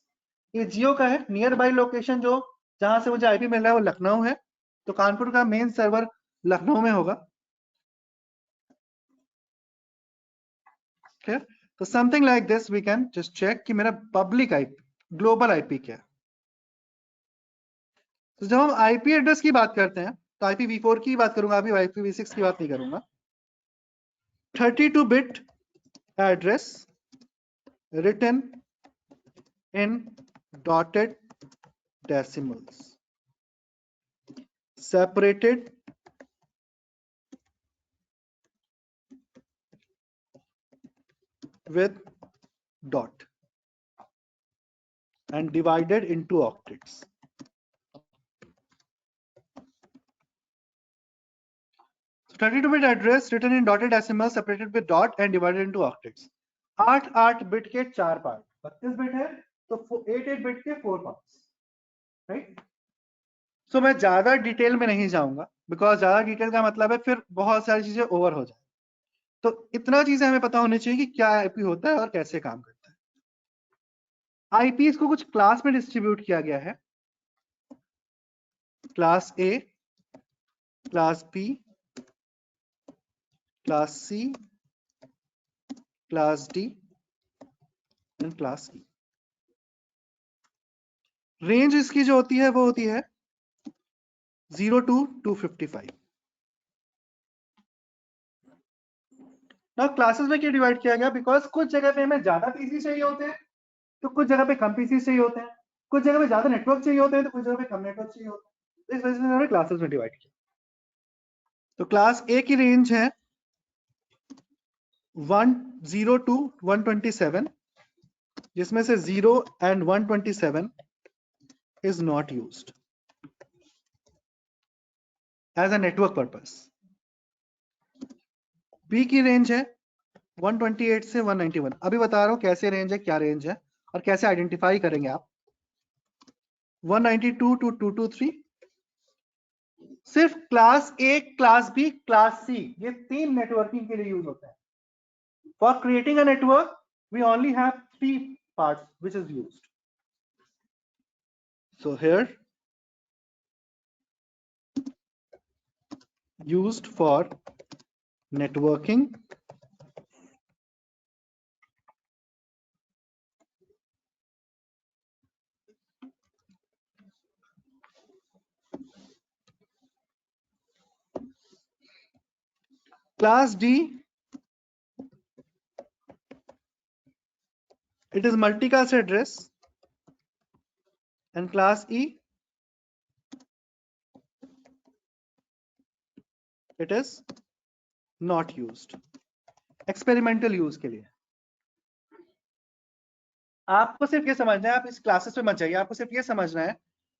B: ये जियो का है। नियर बाई लोकेशन जो जहां से मुझे आईपी मिल रहा है वो लखनऊ है, तो कानपुर का मेन सर्वर लखनऊ में होगा। क्लियर? तो something like this we can just check कि मेरा पब्लिक आईपी ग्लोबल आईपी क्या है। तो जब हम आईपी एड्रेस की बात करते हैं तो IPv4 की बात करूंगा, अभी IPv6 की बात नहीं करूंगा। 32-bit address written in dotted decimals separated with dot and divided into octets. So 32-bit address written in dotted decimals separated with dot and divided into octets. 8 bit के 4 पार्ट, 32 बिट है तो 8 bit के 4 parts, right. सो मैं ज्यादा detail में नहीं जाऊंगा, because ज्यादा डिटेल का मतलब है फिर बहुत सारी चीजें ओवर हो जाए। तो इतना चीजें हमें पता होनी चाहिए कि क्या आईपी होता है और कैसे काम करता है। आईपी को कुछ क्लास में डिस्ट्रीब्यूट किया गया है, class A, class B, class C, class D and class E. Range इसकी जो होती है वो होती है 0 to 255। ना क्लासेस में क्यों डिवाइड किया गया, बिकॉज कुछ जगह पे हमें ज्यादा पीसी चाहिए होते हैं तो कुछ जगह पे कम पीसी चाहिए होते हैं, कुछ जगह पे ज्यादा नेटवर्क चाहिए होते हैं तो कुछ जगह पे कम नेटवर्क चाहिए होते हैं। इस वजह से हमने क्लासेस में डिवाइड किया। तो क्लास ए की रेंज है 10 to 127, जिसमें से 0 and 127 is not used as a network purpose. B की रेंज है 128 से 191। अभी बता रहा हूं कैसे रेंज है, क्या रेंज है और कैसे आइडेंटिफाई करेंगे आप। 192 to 223 सिर्फ class A, class B, class C, ये 3 नेटवर्किंग के लिए यूज होता है। For creating a network we only have 3 parts which is used. So here used for networking, class D it is multicast address, and class E it is not used, experimental use के लिए। आपको सिर्फ ये समझना है, आप इस classes पे मत जाइए, आपको सिर्फ ये समझना है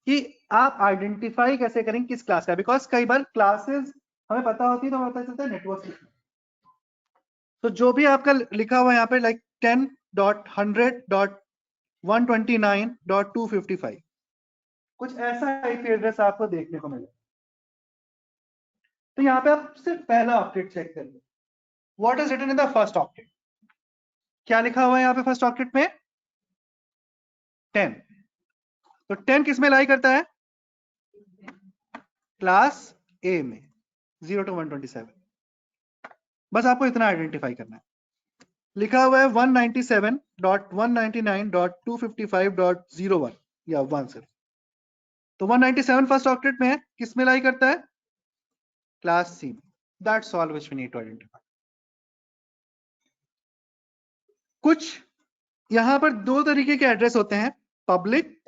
B: कि आप आइडेंटिफाई कैसे करें किस क्लास का, बिकॉज कई बार क्लासेस हमें पता होती है तो हमें पता चलता है नेटवर्क। तो जो भी आपका लिखा हुआ है यहाँ पे लाइक 10.100.129.255 कुछ ऐसा आईपी एड्रेस आपको देखने को मिलेगा। तो यहाँ पे आप सिर्फ पहला ऑक्टेट चेक करिए, what is written in the first octet. क्या लिखा हुआ है यहाँ पे फर्स्ट ऑक्टेट में? 10। तो 10 किस में लाई करता है? क्लास ए में, 0 to 127। बस आपको इतना आइडेंटिफाई करना है। लिखा हुआ है 197.199.255.01 या 1 सिर्फ, तो 197 फर्स्ट ऑक्टेट में है, किस में लाई करता है? क्लास सी में। That's all which we need to identify. कुछ यहां पर दो तरीके के एड्रेस होते हैं, public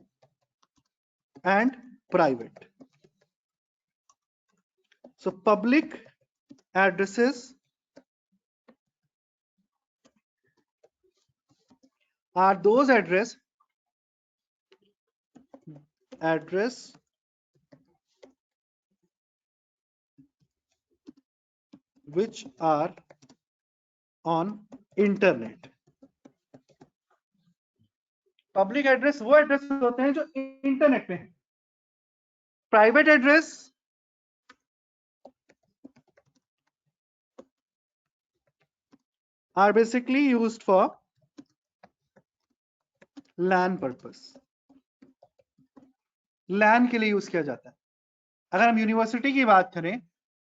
B: and private. So public addresses are those address which are on internet। Public address वो एड्रेस होते हैं जो इंटरनेट पे हैं। Private address are basically used for LAN purpose. LAN के लिए यूज किया जाता है। अगर हम यूनिवर्सिटी की बात करें,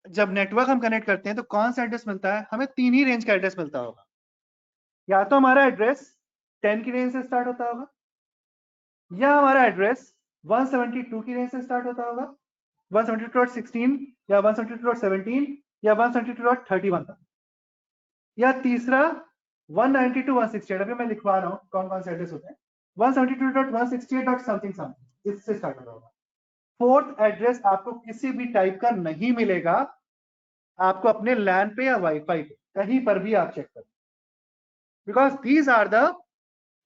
B: जब नेटवर्क हम कनेक्ट करते हैं तो कौन सा एड्रेस मिलता है हमें? 3 ही रेंज का एड्रेस मिलता होगा। या तो हमारा एड्रेस 10 की रेंज से स्टार्ट होता होगा, या हमारा एड्रेस 172 की रेंज से स्टार्ट होता होगा, 172.16 या 172.17 या 172.31 तक, या तीसरा 192.168। अभी मैं लिखवा रहा हूं कौन कौन से एड्रेस होते हैं। 172.168. समथिंग समथिंग इससे स्टार्ट होगा। फोर्थ एड्रेस आपको किसी भी टाइप का नहीं मिलेगा, आपको अपने लैन पे या वाईफाई पे कहीं पर भी आप चेक करें, because these are the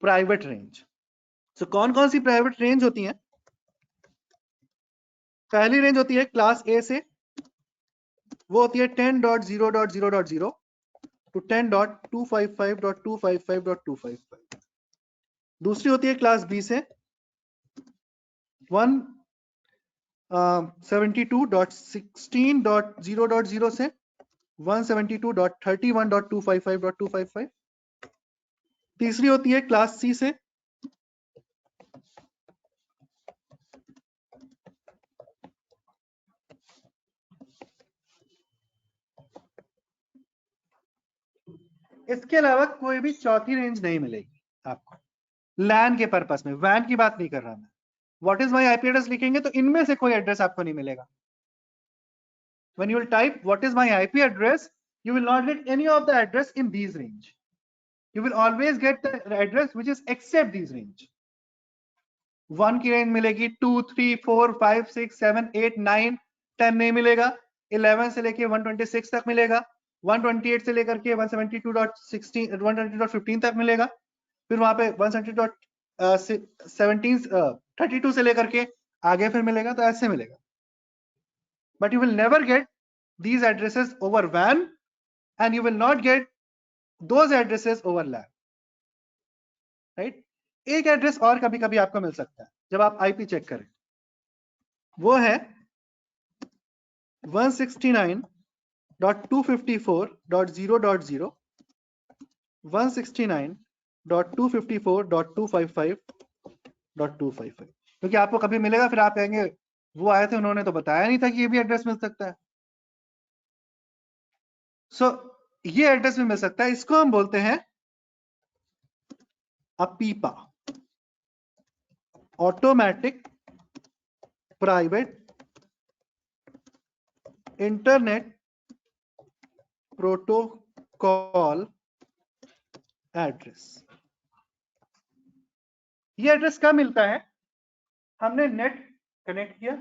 B: private range. So कौन कौन सी प्राइवेट रेंज होती हैं? पहली रेंज होती है क्लास ए से, वो होती है 10.0.0.0 to 10.255.255.255। दूसरी होती है क्लास बी से 172.16.0.0 से 172.31.255.255। तीसरी होती है क्लास सी से इसके अलावा कोई भी चौथी रेंज नहीं मिलेगी आपको लैन के पर्पस में। वैन की बात नहीं कर रहा मैं। What is my IP address लिखेंगे तो इनमें से कोई एड्रेस आपको नहीं मिलेगा। When you will type what is my IP address, you will not get any of the address in these range. You will always get the address which is except these range। 1 की range मिलेगी, 2, 3, 4, 5, 6, 7, 8, 9, 10 नहीं मिलेगा। 11 से लेके 126 तक मिलेगा। 128 से लेकर के 172.16 120.15 तक मिलेगा। फिर वहां पे 172.32 से लेकर के आगे फिर मिलेगा, तो ऐसे मिलेगा। But you will never get these addresses over WAN and you will not get those addresses over LAN, right? एक एड्रेस और कभी कभी आपको मिल सकता है जब आप आईपी चेक करें, वो है 169.254.0.0 169.254.255.255, क्योंकि आपको कभी मिलेगा फिर आप कहेंगे वो आए थे उन्होंने तो बताया नहीं था कि ये भी एड्रेस मिल सकता है। सो ये एड्रेस भी मिल सकता है, इसको हम बोलते हैं अपीपा, automatic private internet protocol address. ये एड्रेस कब मिलता है? हमने नेट कनेक्ट किया,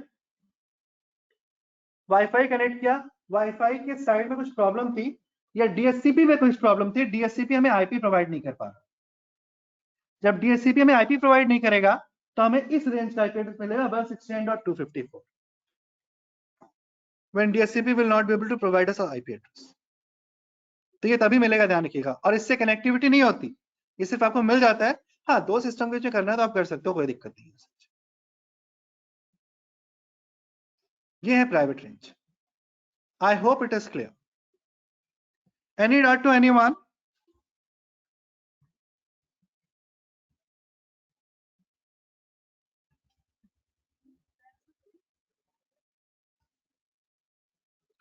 B: वाईफाई कनेक्ट किया, वाईफाई के साइड में कुछ प्रॉब्लम थी या डीएचसीपी में कुछ प्रॉब्लम थी, डीएचसीपी हमें आईपी प्रोवाइड नहीं कर पा रहा। जब डीएचसीपी हमें आईपी प्रोवाइड नहीं करेगा तो हमें इस रेंज का आईपी एड्रेस मिलेगा 169.254 when DHCP will not be able to provide us an IP address। तो ये तभी मिलेगा, ध्यान रखिएगा। और इससे कनेक्टिविटी नहीं होती, ये सिर्फ आपको मिल जाता है। हाँ, दो सिस्टम के बीच में करना है तो आप कर सकते हो, कोई दिक्कत नहीं है। ये है private range. I hope it is clear. Any doubt to anyone?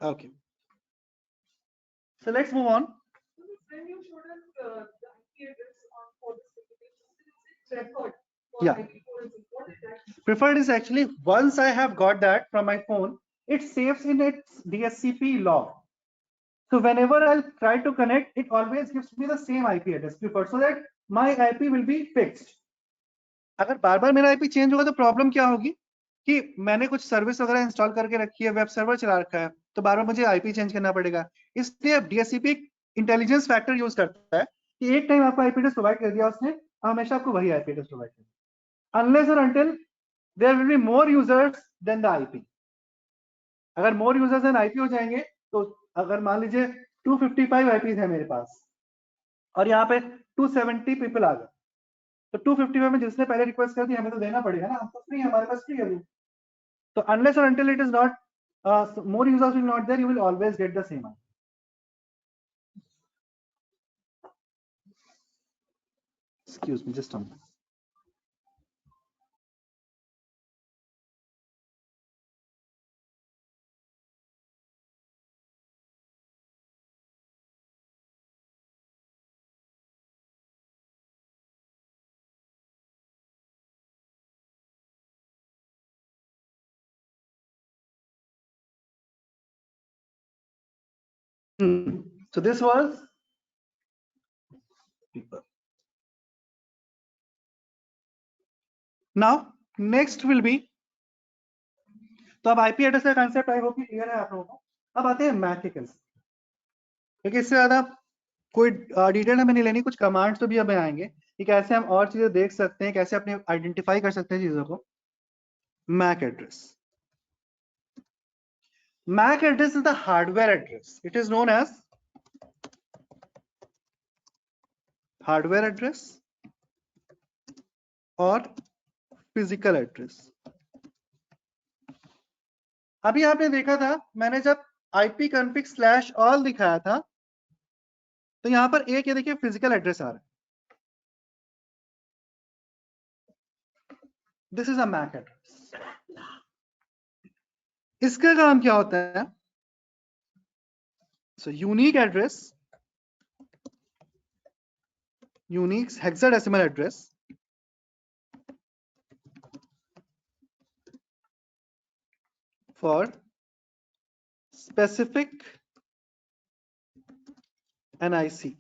B: Okay, so let's move on.
A: When you showed us the IP address for this preferred
B: Yeah.
A: what is that?
B: Preferred is actually once I have got that from my phone, it saves in its DHCP log. So whenever I'll try to connect, it always gives me the same IP address preferred, so that my IP will be fixed. अगर बार बार मेरा IP change होगा तो problem क्या होगी कि मैंने कुछ service वगैरह इंस्टॉल करके रखी है, वेब सर्वर चला रखा है, तो बार बार मुझे IP चेंज करना पड़ेगा। इसलिए DHCP इंटेलिजेंस फैक्टर यूज करता है कि एक टाइम आपको IP एड्रेस प्रोवाइड कर दिया उसने, हमेशा आपको वही IP एड्रेस प्रोवाइड करेगा, unless or until there will be more users than the IP। अगर मोर यूजर्स देन IP हो जाएंगे तो अगर मान लीजिए 255 IPs है मेरे पास और यहाँ पे 270 पीपल आ गए, तो 255 में जिसने पहले रिक्वेस्ट कर दी हमें तो देना पड़ेगा ना, हम तो फ्री है, हमारे पास फ्री है वो। तो अनलेस और until it is not more users will not there, you will always get the same. Excuse me just a minute. So this was people. Now next will be, तो अब IP address का concept I hope clear है आप लोगों को। अब आते हैं मैक के कंसेप्ट, क्योंकि इससे ज्यादा कोई डिटेल हमें नहीं लेनी, कुछ कमांड्स तो भी हमें आएंगे कि कैसे हम और चीजें देख सकते हैं, कैसे अपने आइडेंटिफाई कर सकते हैं चीजों को। MAC address, MAC address is the hardware address. It is known as hardware address or physical address। अभी आपने देखा था मैंने जब ipconfig/all दिखाया था तो यहां पर एक ये देखिए फिजिकल एड्रेस आ रहा है, this is a MAC address. इसका काम क्या होता है? So unique address, unique hexadecimal address for specific NIC,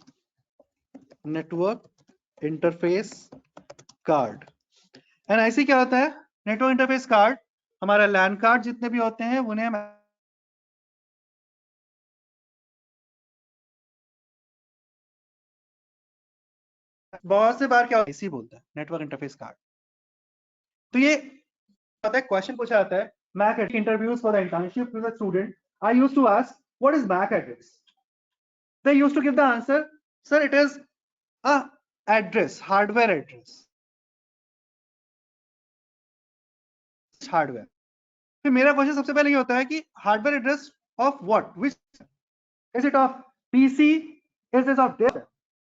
B: network interface card. NIC क्या होता है? Network interface card. हमारा लैन कार्ड जितने भी होते हैं उन्हें बहुत से बार क्या IC बोलता है, नेटवर्क इंटरफेस कार्ड। तो ये पता है क्वेश्चन पूछा जाता है MAC interviews for the internship with a student, I used to ask what is MAC address? They used to give the answer, sir it is a address, hardware address, hardware. फिर मेरा question सबसे पहले ये होता है कि hardware address of what, which is it of PC, is it of disk?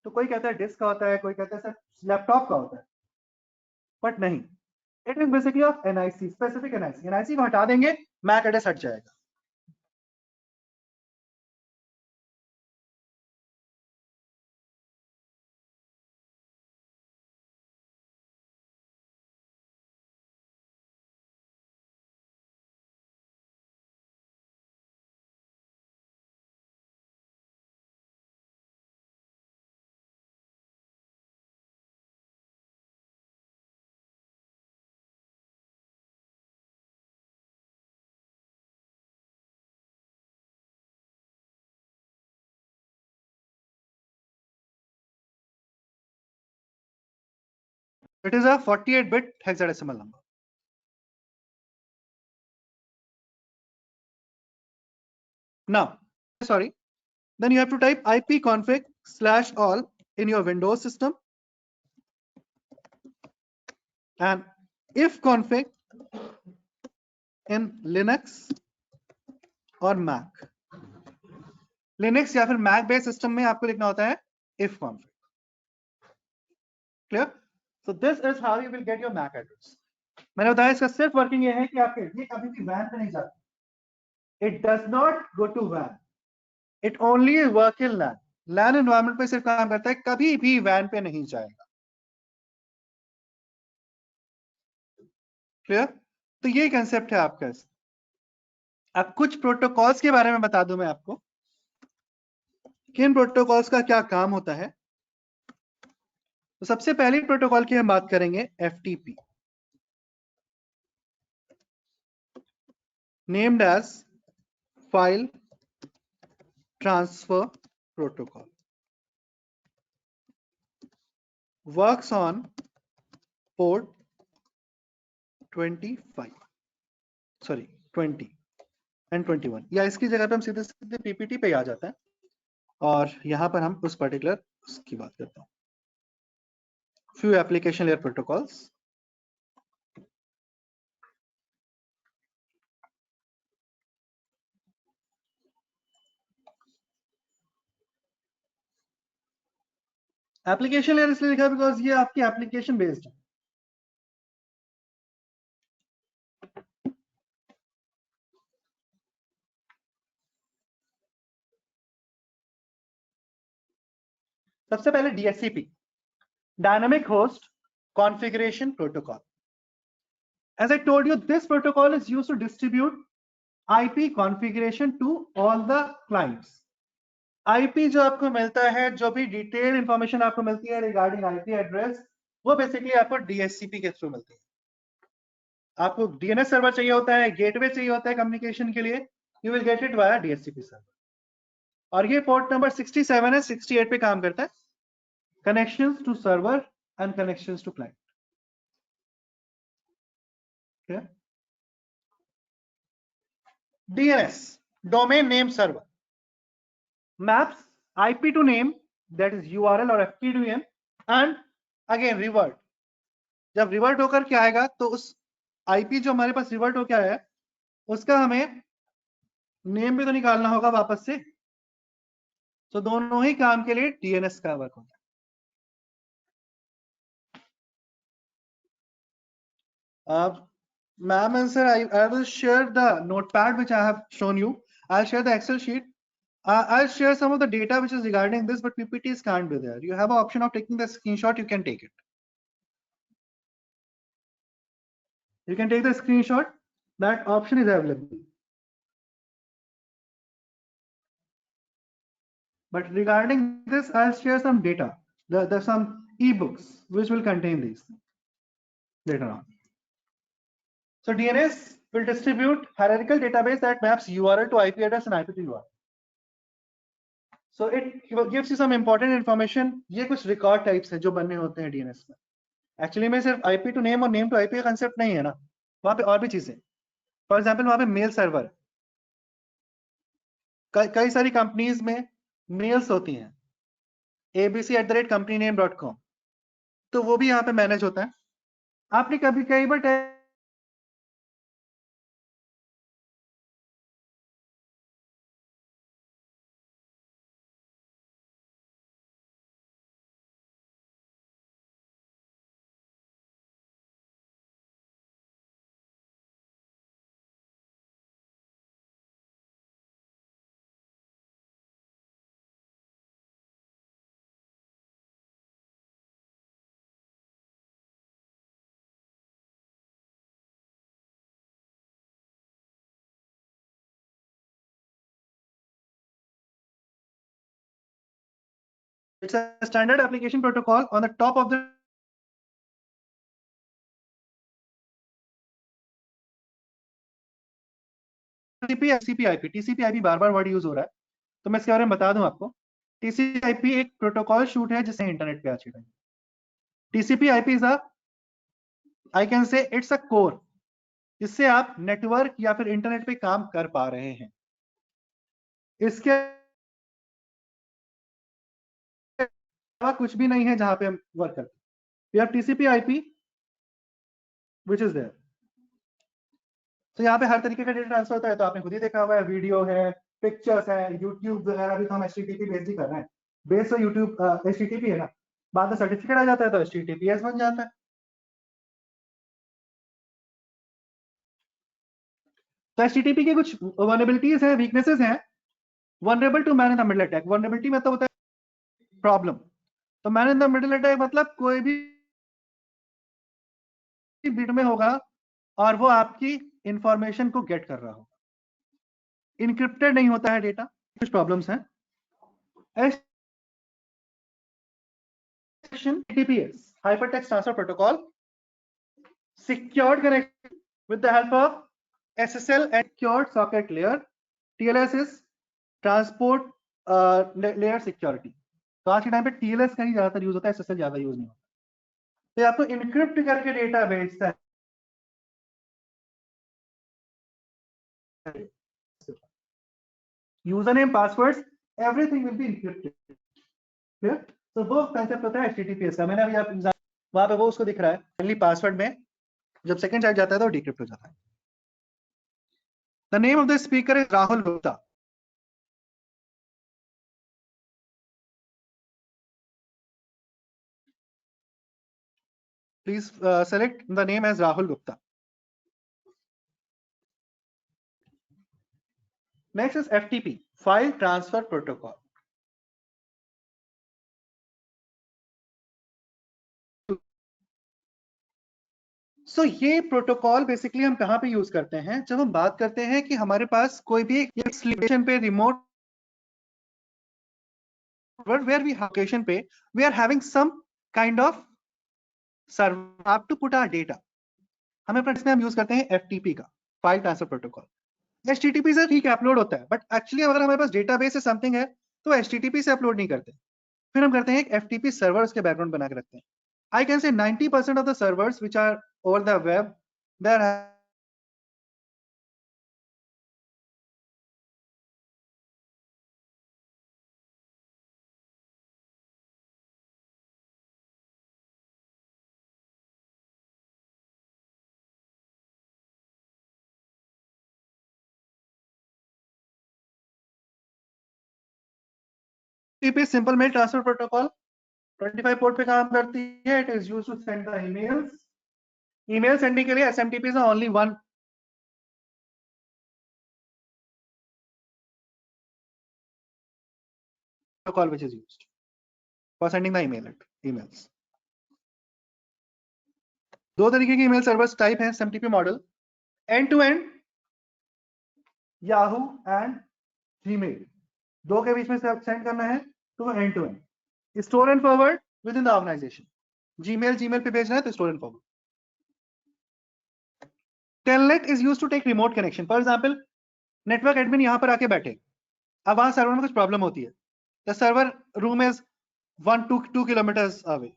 B: तो कोई कहता है डिस्क का होता है, कोई कहता है सर लैपटॉप का होता है, बट नहीं, it is basically of NIC, specific NIC। NIC को हटा देंगे मैक एड्रेस हट जाएगा। It is a 48-bit hexadecimal number. Now, sorry, then you have to type ipconfig/all in your Windows system and ifconfig in Linux और Mac. Linux या फिर Mac based system में आपको लिखना होता है ifconfig. Clear? So this is how you will get your MAC address. मैंने बताया इसका सिर्फ वर्किंग ये है कि आपके ये कभी भी WAN पे नहीं जाता. It does not go to WAN. It only work in LAN. LAN environment पे सिर्फ काम करता है, कभी भी WAN पे नहीं जाएगा. Clear? तो ये कंसेप्ट है आपका. अब कुछ प्रोटोकॉल्स के बारे में बता दूं मैं आपको, किन प्रोटोकॉल्स का क्या काम होता है. तो सबसे पहले प्रोटोकॉल की हम बात करेंगे FTP, named as File Transfer Protocol. Works on port 25, sorry 20 and 21. या इसकी जगह पे हम सीधे सीधे PPT पे आ जाते हैं और यहाँ पर हम उस पर्टिकुलर की बात करते हैं. Few application layer protocols. Application layer इसलिए लिखा बिकॉज ये आपकी एप्लीकेशन बेस्ड है. सबसे पहले DHCP, Dynamic Host Configuration Protocol. As I told you, this protocol is used to distribute IP configuration to all the clients. IP जो आपको मिलता है, जो भी डिटेल इंफॉर्मेशन आपको मिलती है रिगार्डिंग IP एड्रेस, वो बेसिकली आपको DHCP के थ्रू मिलती है. आपको DNS सर्वर चाहिए होता है, गेटवे चाहिए होता है कम्युनिकेशन के लिए, you will get it via DHCP server. और ये पोर्ट नंबर 67 है, 68 पे काम करता है. Connections to server and connections to client. Okay. DNS, domain name server, maps IP to name, that is URL or FTDN, and again revert. जब revert होकर के आएगा तो उस IP जो हमारे पास रिवर्ट होकर आया है उसका हमें नेम भी तो निकालना होगा वापस से. तो दोनों ही काम के लिए DNS का वर्क होता है. Ma'am and sir, I will share the notepad which I have shown you. I'll share the Excel sheet. I'll share some of the data which is regarding this, but PPTs can't be there. You have an option of taking the screenshot. You can take it. You can take the screenshot. That option is available. But regarding this, I'll share some data. There's some ebooks which will contain these later on. So DNS will distribute hierarchical database that maps URL to IP address and IP to URL. So it gives you some important information. ये कुछ record types है जो बनने होते हैं DNS में. Actually में सिर्फ IP to name और name to IP का concept नहीं है ना, वहाँ पे और भी चीजें. For example वहाँ पे mail server, कई सारी कंपनीज में मेल्स होती हैं abc@companyname.com, तो वो भी यहाँ पे मैनेज होता है. आपने कई बार it's a standard application protocol on the top of the TCP/IP बार-बार वर्ड यूज हो रहा है तो मैं इसके बारे में बता दूं आपको. TCP/IP एक प्रोटोकॉल शूट है जिससे इंटरनेट पे आज के time. TCP/IP is a I can say it's a core, जिससे आप नेटवर्क या फिर इंटरनेट पे काम कर पा रहे हैं। इसके अलावा कुछ भी नहीं है जहां पे हम वर्क करते हैं। We have TCP IP which is there. तो यहाँ पे हर तरीके का डेटा ट्रांसफर होता है, तो आपने खुद ही देखा हुआ है, वीडियो है, पिक्चर्स है, यूट्यूब वगैरह भी तो हम HTTP बेस ही कर रहे हैं। बेस तो यूट्यूब HTTP है ना, बाद में सर्टिफिकेट आ जाता है तो HTTPS बन जाता है। तो HTTP की कुछ वनरेबिलिटीज है, वीकनेसेस हैं। Vulnerable to man in the middle attack. Vulnerability मतलब होता है प्रॉब्लम, तो man in the middle attack मतलब कोई भी बिट में होगा और वो आपकी इंफॉर्मेशन को गेट कर रहा होगा, इनक्रिप्टेड नहीं होता है डेटा। कुछ प्रॉब्लम्स हैं। HTTPS, Hypertext Transfer Protocol, secured connection with the help of SSL and secured socket layer. TLS is transport layer security. तो आज के टाइम पे TLS का ही ज्यादातर यूज होता है, SSL ज्यादा यूज नहीं होता। तो आपको इनक्रिप्ट करके डेटा भेजता है, user name, passwords, everything will be encrypted. Clear? तो वो कंसेप्ट होता है HTTPS का। मैंने अभी आप वहां पे वो उसको दिख रहा है, फाइनली पासवर्ड में जब सेकंड चार्ज जाता है तो डिक्रिप्ट हो जाता है। The name of the speaker is Rahul Gupta. Please select the name as Rahul Gupta. Next is FTP, File Transfer Protocol. So ये प्रोटोकॉल बेसिकली हम कहाँ पे यूज करते हैं? जब हम बात करते हैं कि हमारे पास कोई भी लोकेशन पे रिमोट where we location पे we are having some kind of server have to put our data. हमें इसमें हम यूज करते हैं FTP का, फाइल ट्रांसफर प्रोटोकॉल। HTTP से ठीक है अपलोड होता है, बट एक्चुअली अगर हमारे पास डेटाबेस से समथिंग है तो HTTP से अपलोड नहीं करते, फिर हम करते हैं एक FTP सर्वर उसके बैकग्राउंड बना के रखते हैं। I can say 90% of the servers which are over the web, they are FTP simple mail transfer protocol 25 port पे काम करती है। It is used to send the emails. Email sending के लिए SMTP is only one protocol which is used for sending the emails. दो तरीके के email servers type है SMTP model, end to end, Yahoo and Gmail, दो के बीच में send करना है तो वो end to end, store and forward within the organization. Gmail पे भेजना है तो store and forward. Telnet is used to take remote connection. For example, network admin यहाँ पर आके बैठे, अब वहां सर्वर में कुछ प्रॉब्लम होती है, the server room is 1-2 kilometres away.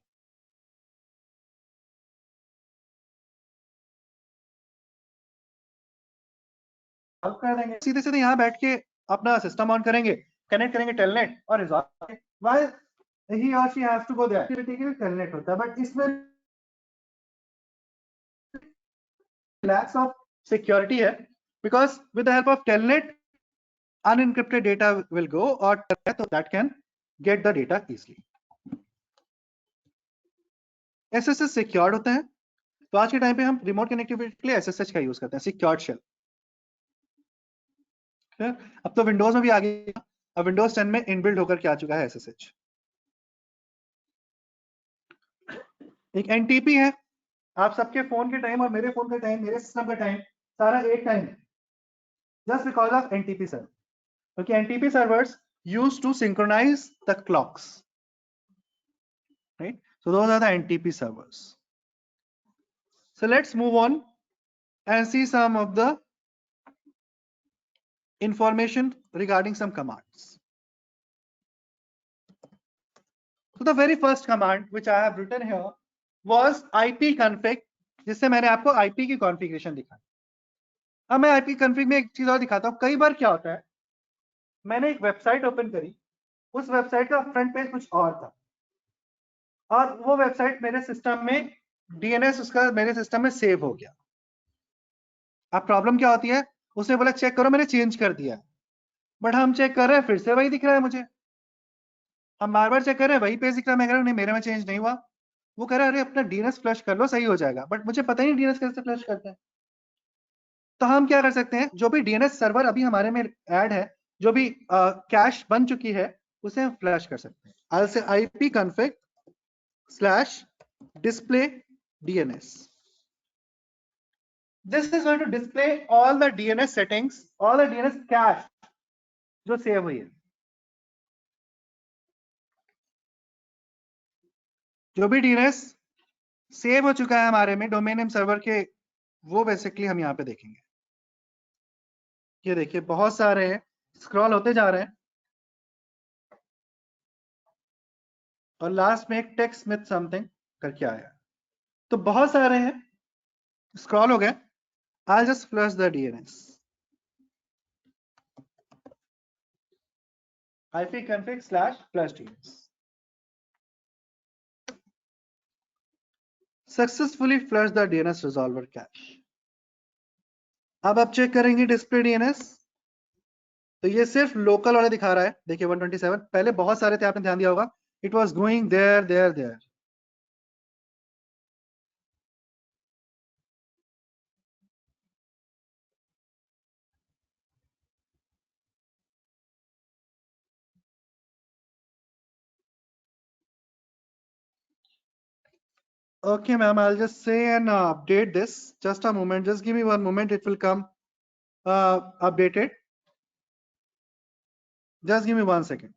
B: कर देंगे सीधे सीधे यहाँ बैठ के अपना सिस्टम ऑन करेंगे, कनेक्ट करेंगे टेलनेट और रिजॉल्व। व्हाई ही और she has to go there, activity के लिए टेलनेट होता है, बट इसमें लैक्स ऑफ सिक्योरिटी है, because with the help of Telnet unencrypted data will go or so that can get the data easily. SSH secured होता है, तो आज के टाइम पे हम रिमोट कनेक्टिविटी के लिए SSH का यूज करते हैं, सिक्योर्ड शेल। अब तो विंडोज में भी आ गया, अब विंडोज 10 में इनबिल्ड होकर के आ चुका है SSH। एक NTP है, आप सबके फोन के टाइम और मेरे फोन का टाइम, मेरे सिस्टम का टाइम सारा एक टाइम है, just because of NTP server, क्योंकि NTP servers use to synchronize the clocks, right? So those are the NTP servers. So let's move on and see some of the information regarding some commands. So the very first command which I have written here was ipconfig जिससे मैंने आपको IP की configuration दिखाई। अब मैं IP config में एक चीज और दिखाता हूँ। कई बार क्या होता है, मैंने एक वेबसाइट ओपन करी, उस वेबसाइट का फ्रंट पेज कुछ और था, और वो वेबसाइट मेरे सिस्टम में डीएनएस उसका मेरे सिस्टम में सेव हो गया। अब प्रॉब्लम क्या होती है, उसने बोला चेक करो मैंने चेंज कर दिया, बट हम चेक कर रहे हैं फिर से वही दिख रहा है मुझे। हम बार बार चेक कर रहे हैं वही पेज दिख रहा है, मैं कह रहा हूँ नहीं मेरे में चेंज नहीं हुआ। वो कह रहा है अरे अपना डीएनएस फ्लश कर लो सही हो जाएगा, बट मुझे पता ही नहीं डीएनएस कैसे फ्लश करते हैं। तो हम क्या कर सकते हैं, जो भी डीएनएस सर्वर अभी हमारे में ऐड है, जो भी कैश बन चुकी है, उसे हम फ्लश कर सकते हैं। I'll say ipconfig/display DNS. This is going to display all the DNS settings, all the DNS cache जो सेव हुई है। जो भी DNS सेव हो चुका है हमारे में डोमेन नेम सर्वर के, वो बेसिकली हम यहाँ पे देखेंगे। ये देखिए बहुत सारे हैं, स्क्रॉल होते जा रहे हैं, और लास्ट में एक टेक्स्ट स्मिथ समथिंग करके आया, तो बहुत सारे हैं, स्क्रॉल हो गए। I'll just flush the DNS. ipconfig/flush DNS. Successfully flush the DNS resolver cache. अब आप चेक करेंगे डिस्प्ले डीएनएस, तो ये सिर्फ लोकल वाले दिखा रहा है। देखिए 127, पहले बहुत सारे थे, आपने ध्यान दिया होगा, it was going there there there. Okay, ma'am, I'll just say and update this. Just a moment, just give me 1 moment, it will come updated. Just give me 1 second.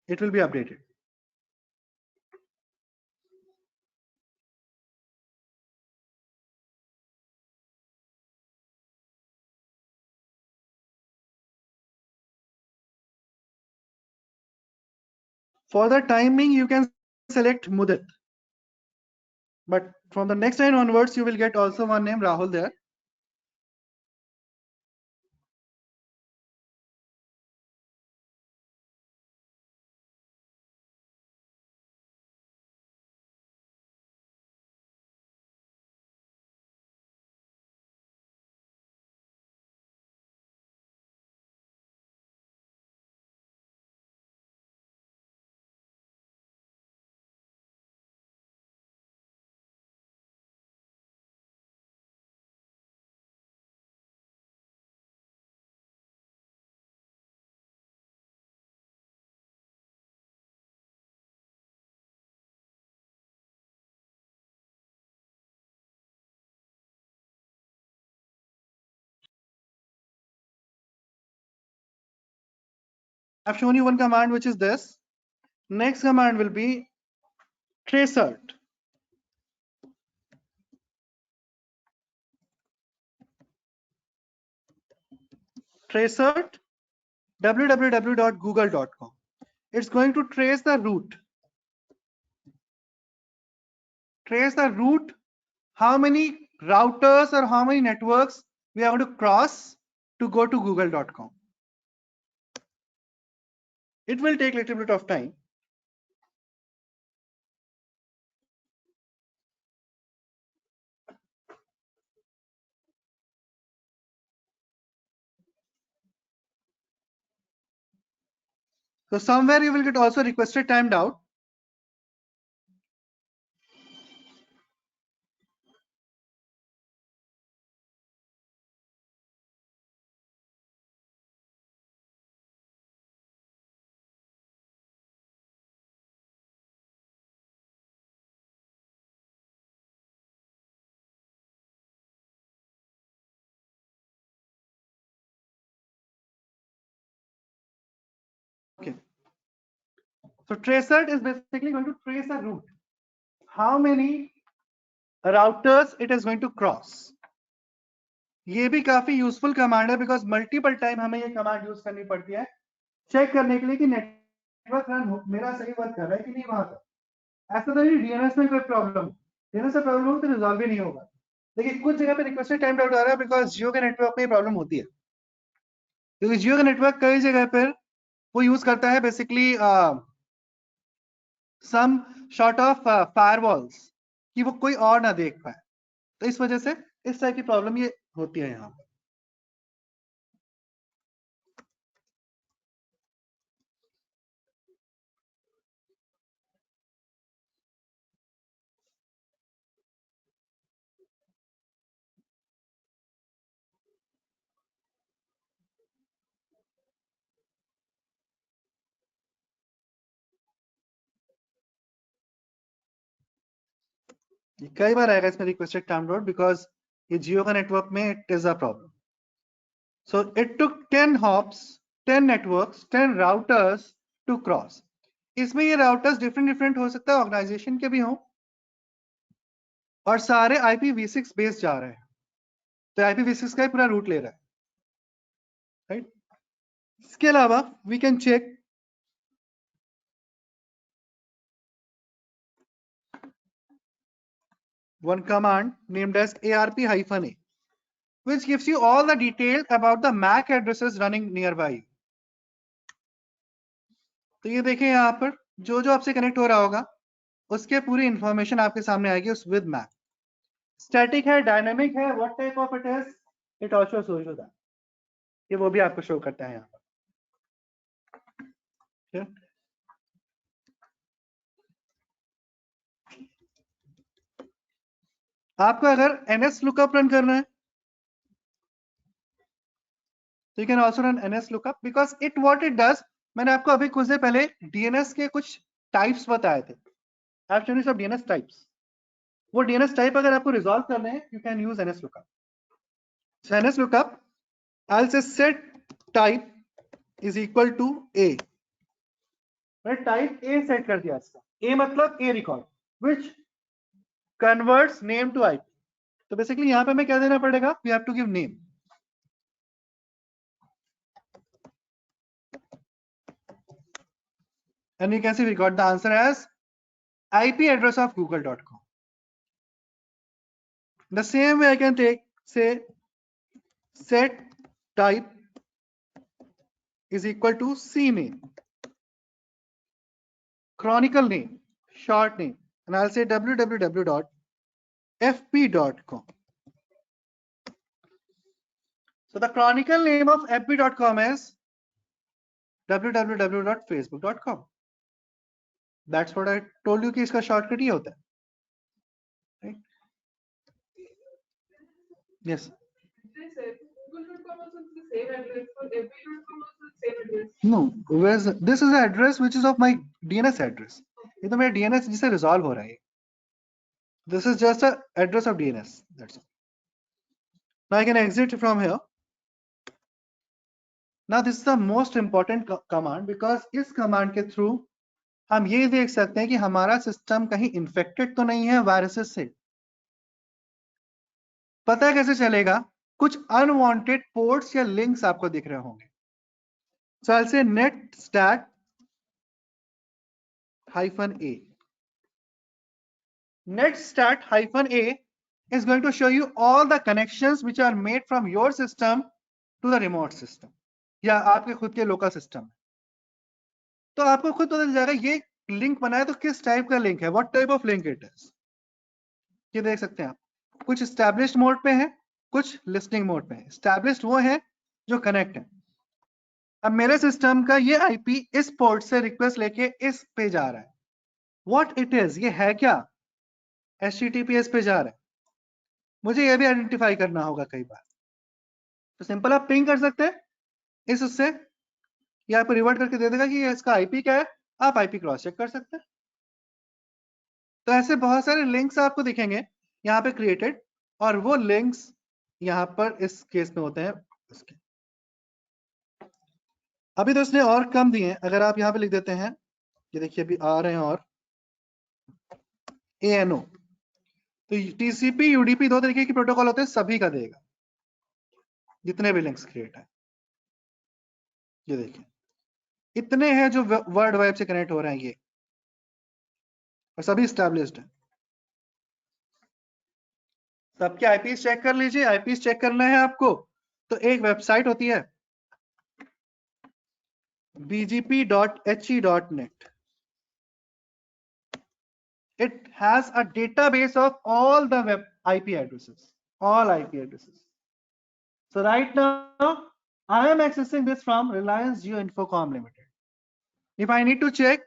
B: It will be updated. For the timing, you can select Mudit. But from the next line onwards, you will get also one name Rahul there. I've shown you one command, which is this. Next command will be tracert. Tracert www.google.com. It's going to trace the route. Trace the route, how many routers or how many networks we are going to cross to go to google.com. It will take a little bit of time. So somewhere you will get also requested timed out. Okay. So tracert is basically going to trace a route. How many routers it is going to cross. ये भी काफी useful command है, because multiple time हमें ये command use करनी पड़ती है check करने के लिए कि नेटवर्क रन मेरा सही वर्क कर रहा है कि नहीं वहां पर। ऐसा तो नहीं डीएनएस में कोई प्रॉब्लम, DNS से प्रॉब्लम हो तो रिजॉल्व भी नहीं होगा। देखिए कुछ जगह पे रिक्वेस्टेड टाइम आउट आ रहा है बिकॉज जियो के नेटवर्क में प्रॉब्लम होती है, क्योंकि जियो का नेटवर्क कई जगह पर वो यूज करता है basically some short of firewalls कि वो कोई और ना देख पाए, तो इस वजह से इस टाइप की प्रॉब्लम ये होती है यहाँ पर। कई बार आएगा इसमें रिक्वेस्टेड डाउनलोड बिकॉज ये जियो का नेटवर्क में it is a problem. So it took 10 hops, 10 networks, 10 routers to cross. इसमें ये राउटर्स डिफरेंट हो सकता है, ऑर्गेनाइजेशन के भी हों, और सारे IPv6 बेस्ड जा रहे हैं, तो IPv6 का ही पूरा रूट ले रहा है, राइट। इसके अलावा we can check one command named as arp-a, which gives you all the details about the MAC addresses running nearby. तो ये देखें यहाँ पर जो जो आपसे कनेक्ट हो रहा होगा उसके पूरी इंफॉर्मेशन आपके सामने आएगी उस विद मैक। स्टैटिक है, डायनेमिक है, what type of it is, it also shows you that, ये वो भी आपको शो करता है यहाँ पर। आपको अगर NS लुकअप रन करना है तो you can also run NS lookup because it what it does, मैंने आपको अभी कुछ देर पहले DNS के कुछ टाइप्स बताए थे, I have shown you some DNS types. वो DNS टाइप अगर आपको रिजॉल्व करने हैं you can use NS lookup. So NS lookup I'll say set type is equal to A। मैंने टाइप A सेट कर दिया इसका, A मतलब A record which converts name to IP। तो बेसिकली यहां पे हमें क्या देना पड़ेगा, we have to give name। And you can see we got the answer as IP address of google.com। The same way I can take say set type is equal to CNAME, chronicle name, short name, and I'll say www.fb.com। So the chronicle name of fb.com is www.facebook.com। That's what I told you कि इसका shortcut ही होता है, right? Yes।
A: Google.com also is the same address, for FB.com also the same address.
B: No, where's this is the address which is of my DNS address। ये तो मेरा DNS जिससे resolve हो रहा है। This is just a address of DNS, that's all। Now I can exit from here। Now this is the most important command because इस command के through हम ये देख सकते हैं कि हमारा सिस्टम कहीं इन्फेक्टेड तो नहीं है वायरसेस से। पता है कैसे चलेगा, कुछ अनवांटेड पोर्ट्स या लिंक्स आपको दिख रहे होंगे। So I'll say netstat -a। netstat -a is going to show you all the connections which are made from your system to the remote system या आपके खुद के लोकल सिस्टम। तो आपको खुद पता चल जाएगा ये लिंक बनाया तो किस टाइप का लिंक है, what type of link it is. ये देख सकते हैं आप, कुछ एस्टैब्लिश्ड मोड पे है, कुछ लिस्टिंग मोड पे है। एस्टैब्लिश्ड वो है जो कनेक्ट है। अब मेरे सिस्टम का ये आईपी इस पोर्ट से रिक्वेस्ट लेके इस पे जा रहा है, व्हाट इट इज, ये है क्या, HTTPS पे जा रहा है, मुझे ये भी आइडेंटिफाई करना होगा कई बार। तो सिंपल आप पिंग कर सकते हैं इस उससे, या आपको रिवर्ट करके दे देगा कि इसका आईपी क्या है, आप आईपी क्रॉस चेक कर सकते हैं। तो ऐसे बहुत सारे लिंक्स आपको दिखेंगे यहाँ पे क्रिएटेड, और वो लिंक्स यहाँ पर इस केस में होते हैं उसके। अभी तो इसने और कम दिए हैं, अगर आप यहाँ पे लिख देते हैं, ये देखिए अभी आ रहे हैं और ANO। तो TCP UDP दो तरीके की प्रोटोकॉल होते हैं, सभी का देगा जितने भी लिंक्स क्रिएट है। ये देखिए इतने हैं जो वर्ल्ड वाइड से कनेक्ट हो रहे हैं ये, और सभी स्टैब्लिश्ड है। सबके आईपी चेक कर लीजिए। आईपी चेक करना है आपको तो एक वेबसाइट होती है bgp.he.net. It has a database of all the web IP addresses, all IP addresses. So right now I am accessing this from Reliance Jio Infocom Limited. If I need to check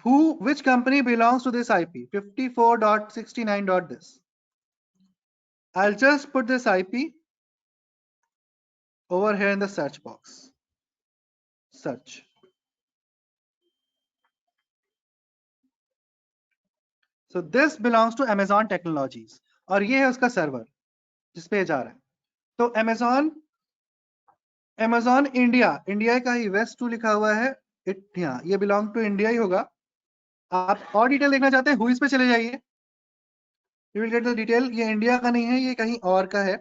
B: which company belongs to this IP 54.69. This I'll just put this IP over here in the search box. Search. So this belongs to Amazon Technologies और ये है उसका server जिस पे जा रहा है। तो Amazon इंडिया का ही वेस्ट 2 लिखा हुआ है। यहाँ ये बिलोंग टू इंडिया ही होगा। आप और डिटेल देखना चाहते हैं हुईज पे चले जाइए, you will get the detail. ये इंडिया का नहीं है, ये कहीं और का है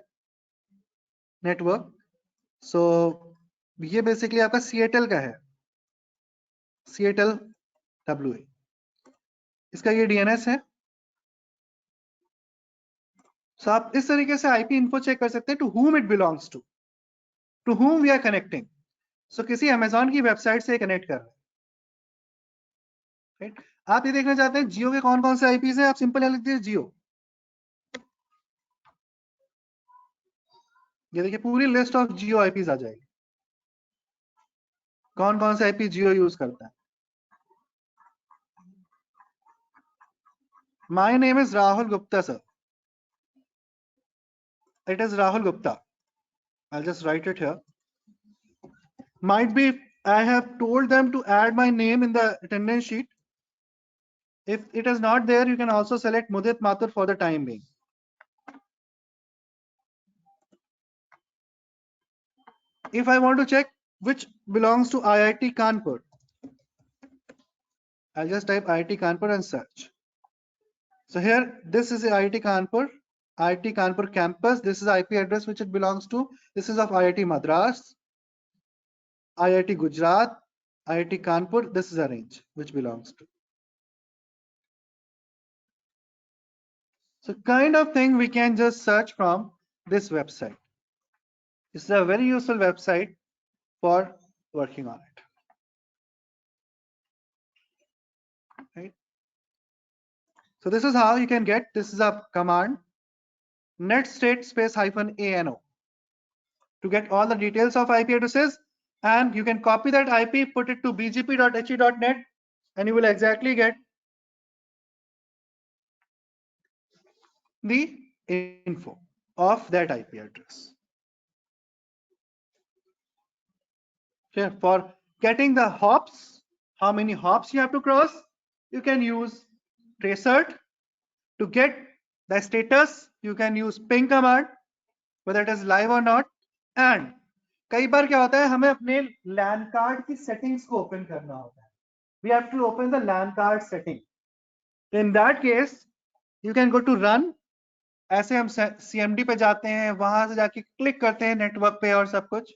B: नेटवर्क। सो ये बेसिकली आपका सिएटल का है, सिएटल WA। इसका ये DNS है। सो आप इस तरीके से आईपी इन्फो चेक कर सकते हैं to whom it belongs to whom we are connecting। So किसी अमेजोन की वेबसाइट से कनेक्ट कर रहे हैं, राइट। आप ये देखना चाहते हैं जियो के कौन कौन से आईपीज हैं, आप सिंपल लिख दीजिए जियो। ये देखिए पूरी लिस्ट ऑफ जियो आईपीज आ जाएगी, कौन कौन से आईपी जियो यूज करता है। My name is Rahul Gupta sir, it is Rahul Gupta. I'll just write it here. Might be I have told them to add my name in the attendance sheet. If it is not there, you can also select Mudit Mathur for the time being. If I want to check which belongs to IIT Kanpur, I'll just type IIT Kanpur and search. So here, this is the IIT Kanpur campus. This is the IP address which it belongs to. This is of IIT Madras, IIT Gujarat, IIT Kanpur. This is a range which belongs to. So kind of thing we can just search from this website. It's a very useful website for working on it. Right? So this is how you can get, this is a command, netstate space -ano to get all the details of IP addresses, and you can copy that IP, put it to bgp.he.net, and you will exactly get the info of that IP address. Here, for getting the hops, how many hops you have to cross, you can use tracert. To get the status, you can use ping command, whether it is live or not. And कई बार क्या होता है, हमें अपने LAN card की settings को open करना होता है. We have to open the LAN card setting. In that case, you can go to run. ऐसे हम CMD पे जाते हैं, वहां से जाके क्लिक करते हैं नेटवर्क पे और सब कुछ।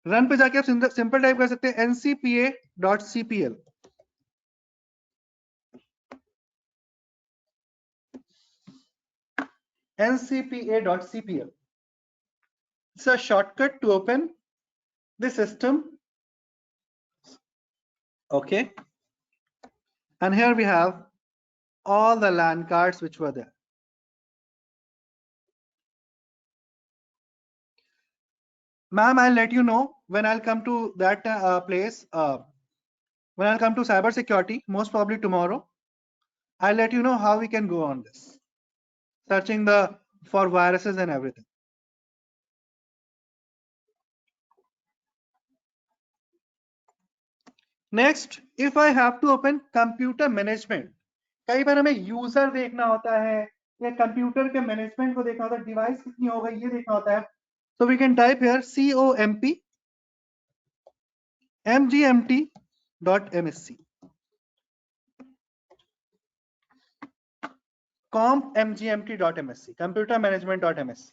B: रन पे जाके आप सिंपल टाइप कर सकते हैं ncpa.cpl। ncpa.cpl. It's a shortcut to open the system. Okay. And here we have all the LAN cards which were there. Ma'am, I'll let you know when I'll come to that place. When I'll come to cybersecurity, most probably tomorrow, I'll let you know how we can go on this, searching for viruses and everything. Next, if I have to open computer management, कई बार हमें user देखना होता है या computer के management को देखना होता है, डिवाइस कितनी हो गई ये देखना होता है। So we can type here COMP mgmt.msc, comp mgmt.msc, computer management.msc.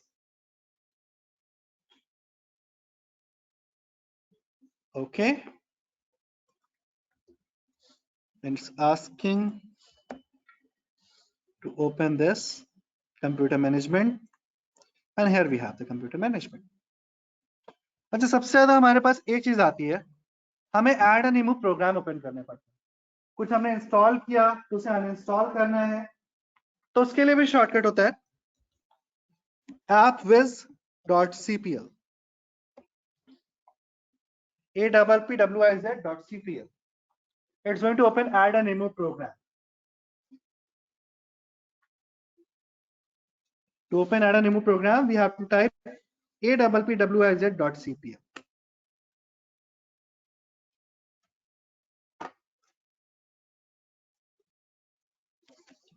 B: Okay, and it's asking to open this. computer management, and here we have the computer management. अच्छा, सबसे ज्यादा हमारे पास एक चीज आती है, हमें add and remove program open करने पड़ते हैं। कुछ हमने इंस्टॉल किया तो उसे अनइंस्टॉल करना है, तो उसके लिए भी शॉर्टकट होता है appwiz.cpl, appwiz.cpl. It's going to open add and remove program. To open add and remove program, we have to type appwiz.cpl.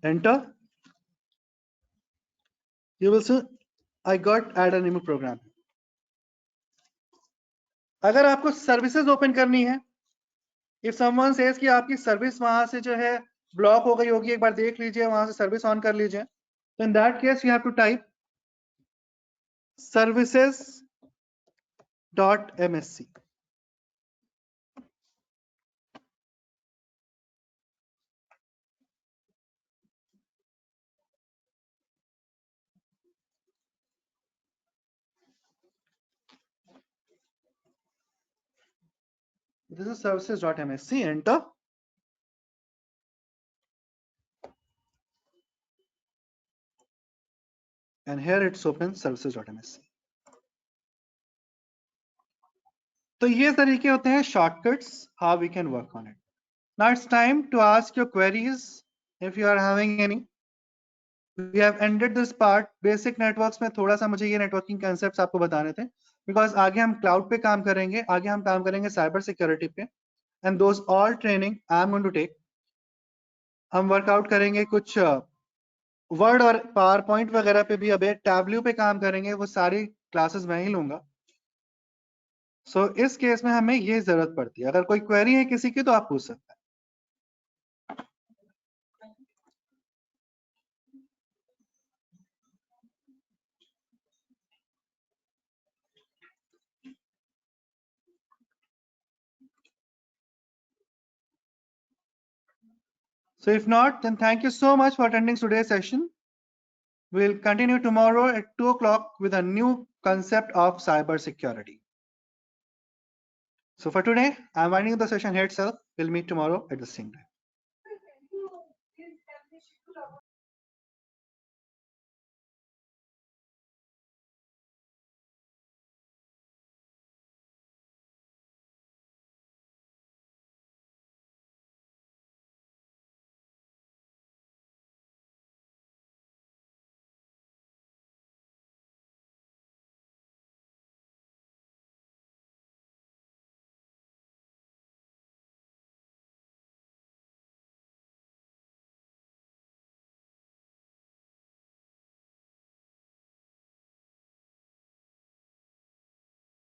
B: Enter. You will see I got add and remove program. अगर आपको services open करनी है, if someone says कि आपकी service वहां से जो है ब्लॉक हो गई होगी, एक बार देख लीजिए, वहां से सर्विस ऑन कर लीजिए, तो in that case you have to type services.msc. This is services.msc. Enter. And here it's open services.msc. तो ये तरीके होते हैं shortcuts how we can work on it. Now it's time to ask your queries if you are having any. We have ended this part. Basic networks में थोड़ा सा मुझे ये networking concepts आपको बताने थे, because आगे हम cloud पे काम करेंगे, आगे हम काम करेंगे cyber security पे, and those all training I am going to take. हम workout करेंगे कुछ वर्ड और पावर पॉइंट वगैरह पे भी, अबे टैबल्यू पे काम करेंगे, वो सारी क्लासेस मैं ही लूंगा। सो इस केस में हमें ये जरूरत पड़ती है, अगर कोई क्वेरी है किसी की तो आप पूछ सकते हैं। So if not, then thank you so much for attending today's session. We'll continue tomorrow at 2 o'clock with a new concept of cyber security. So for today, I'm winding the session here itself. We'll meet tomorrow at the same time.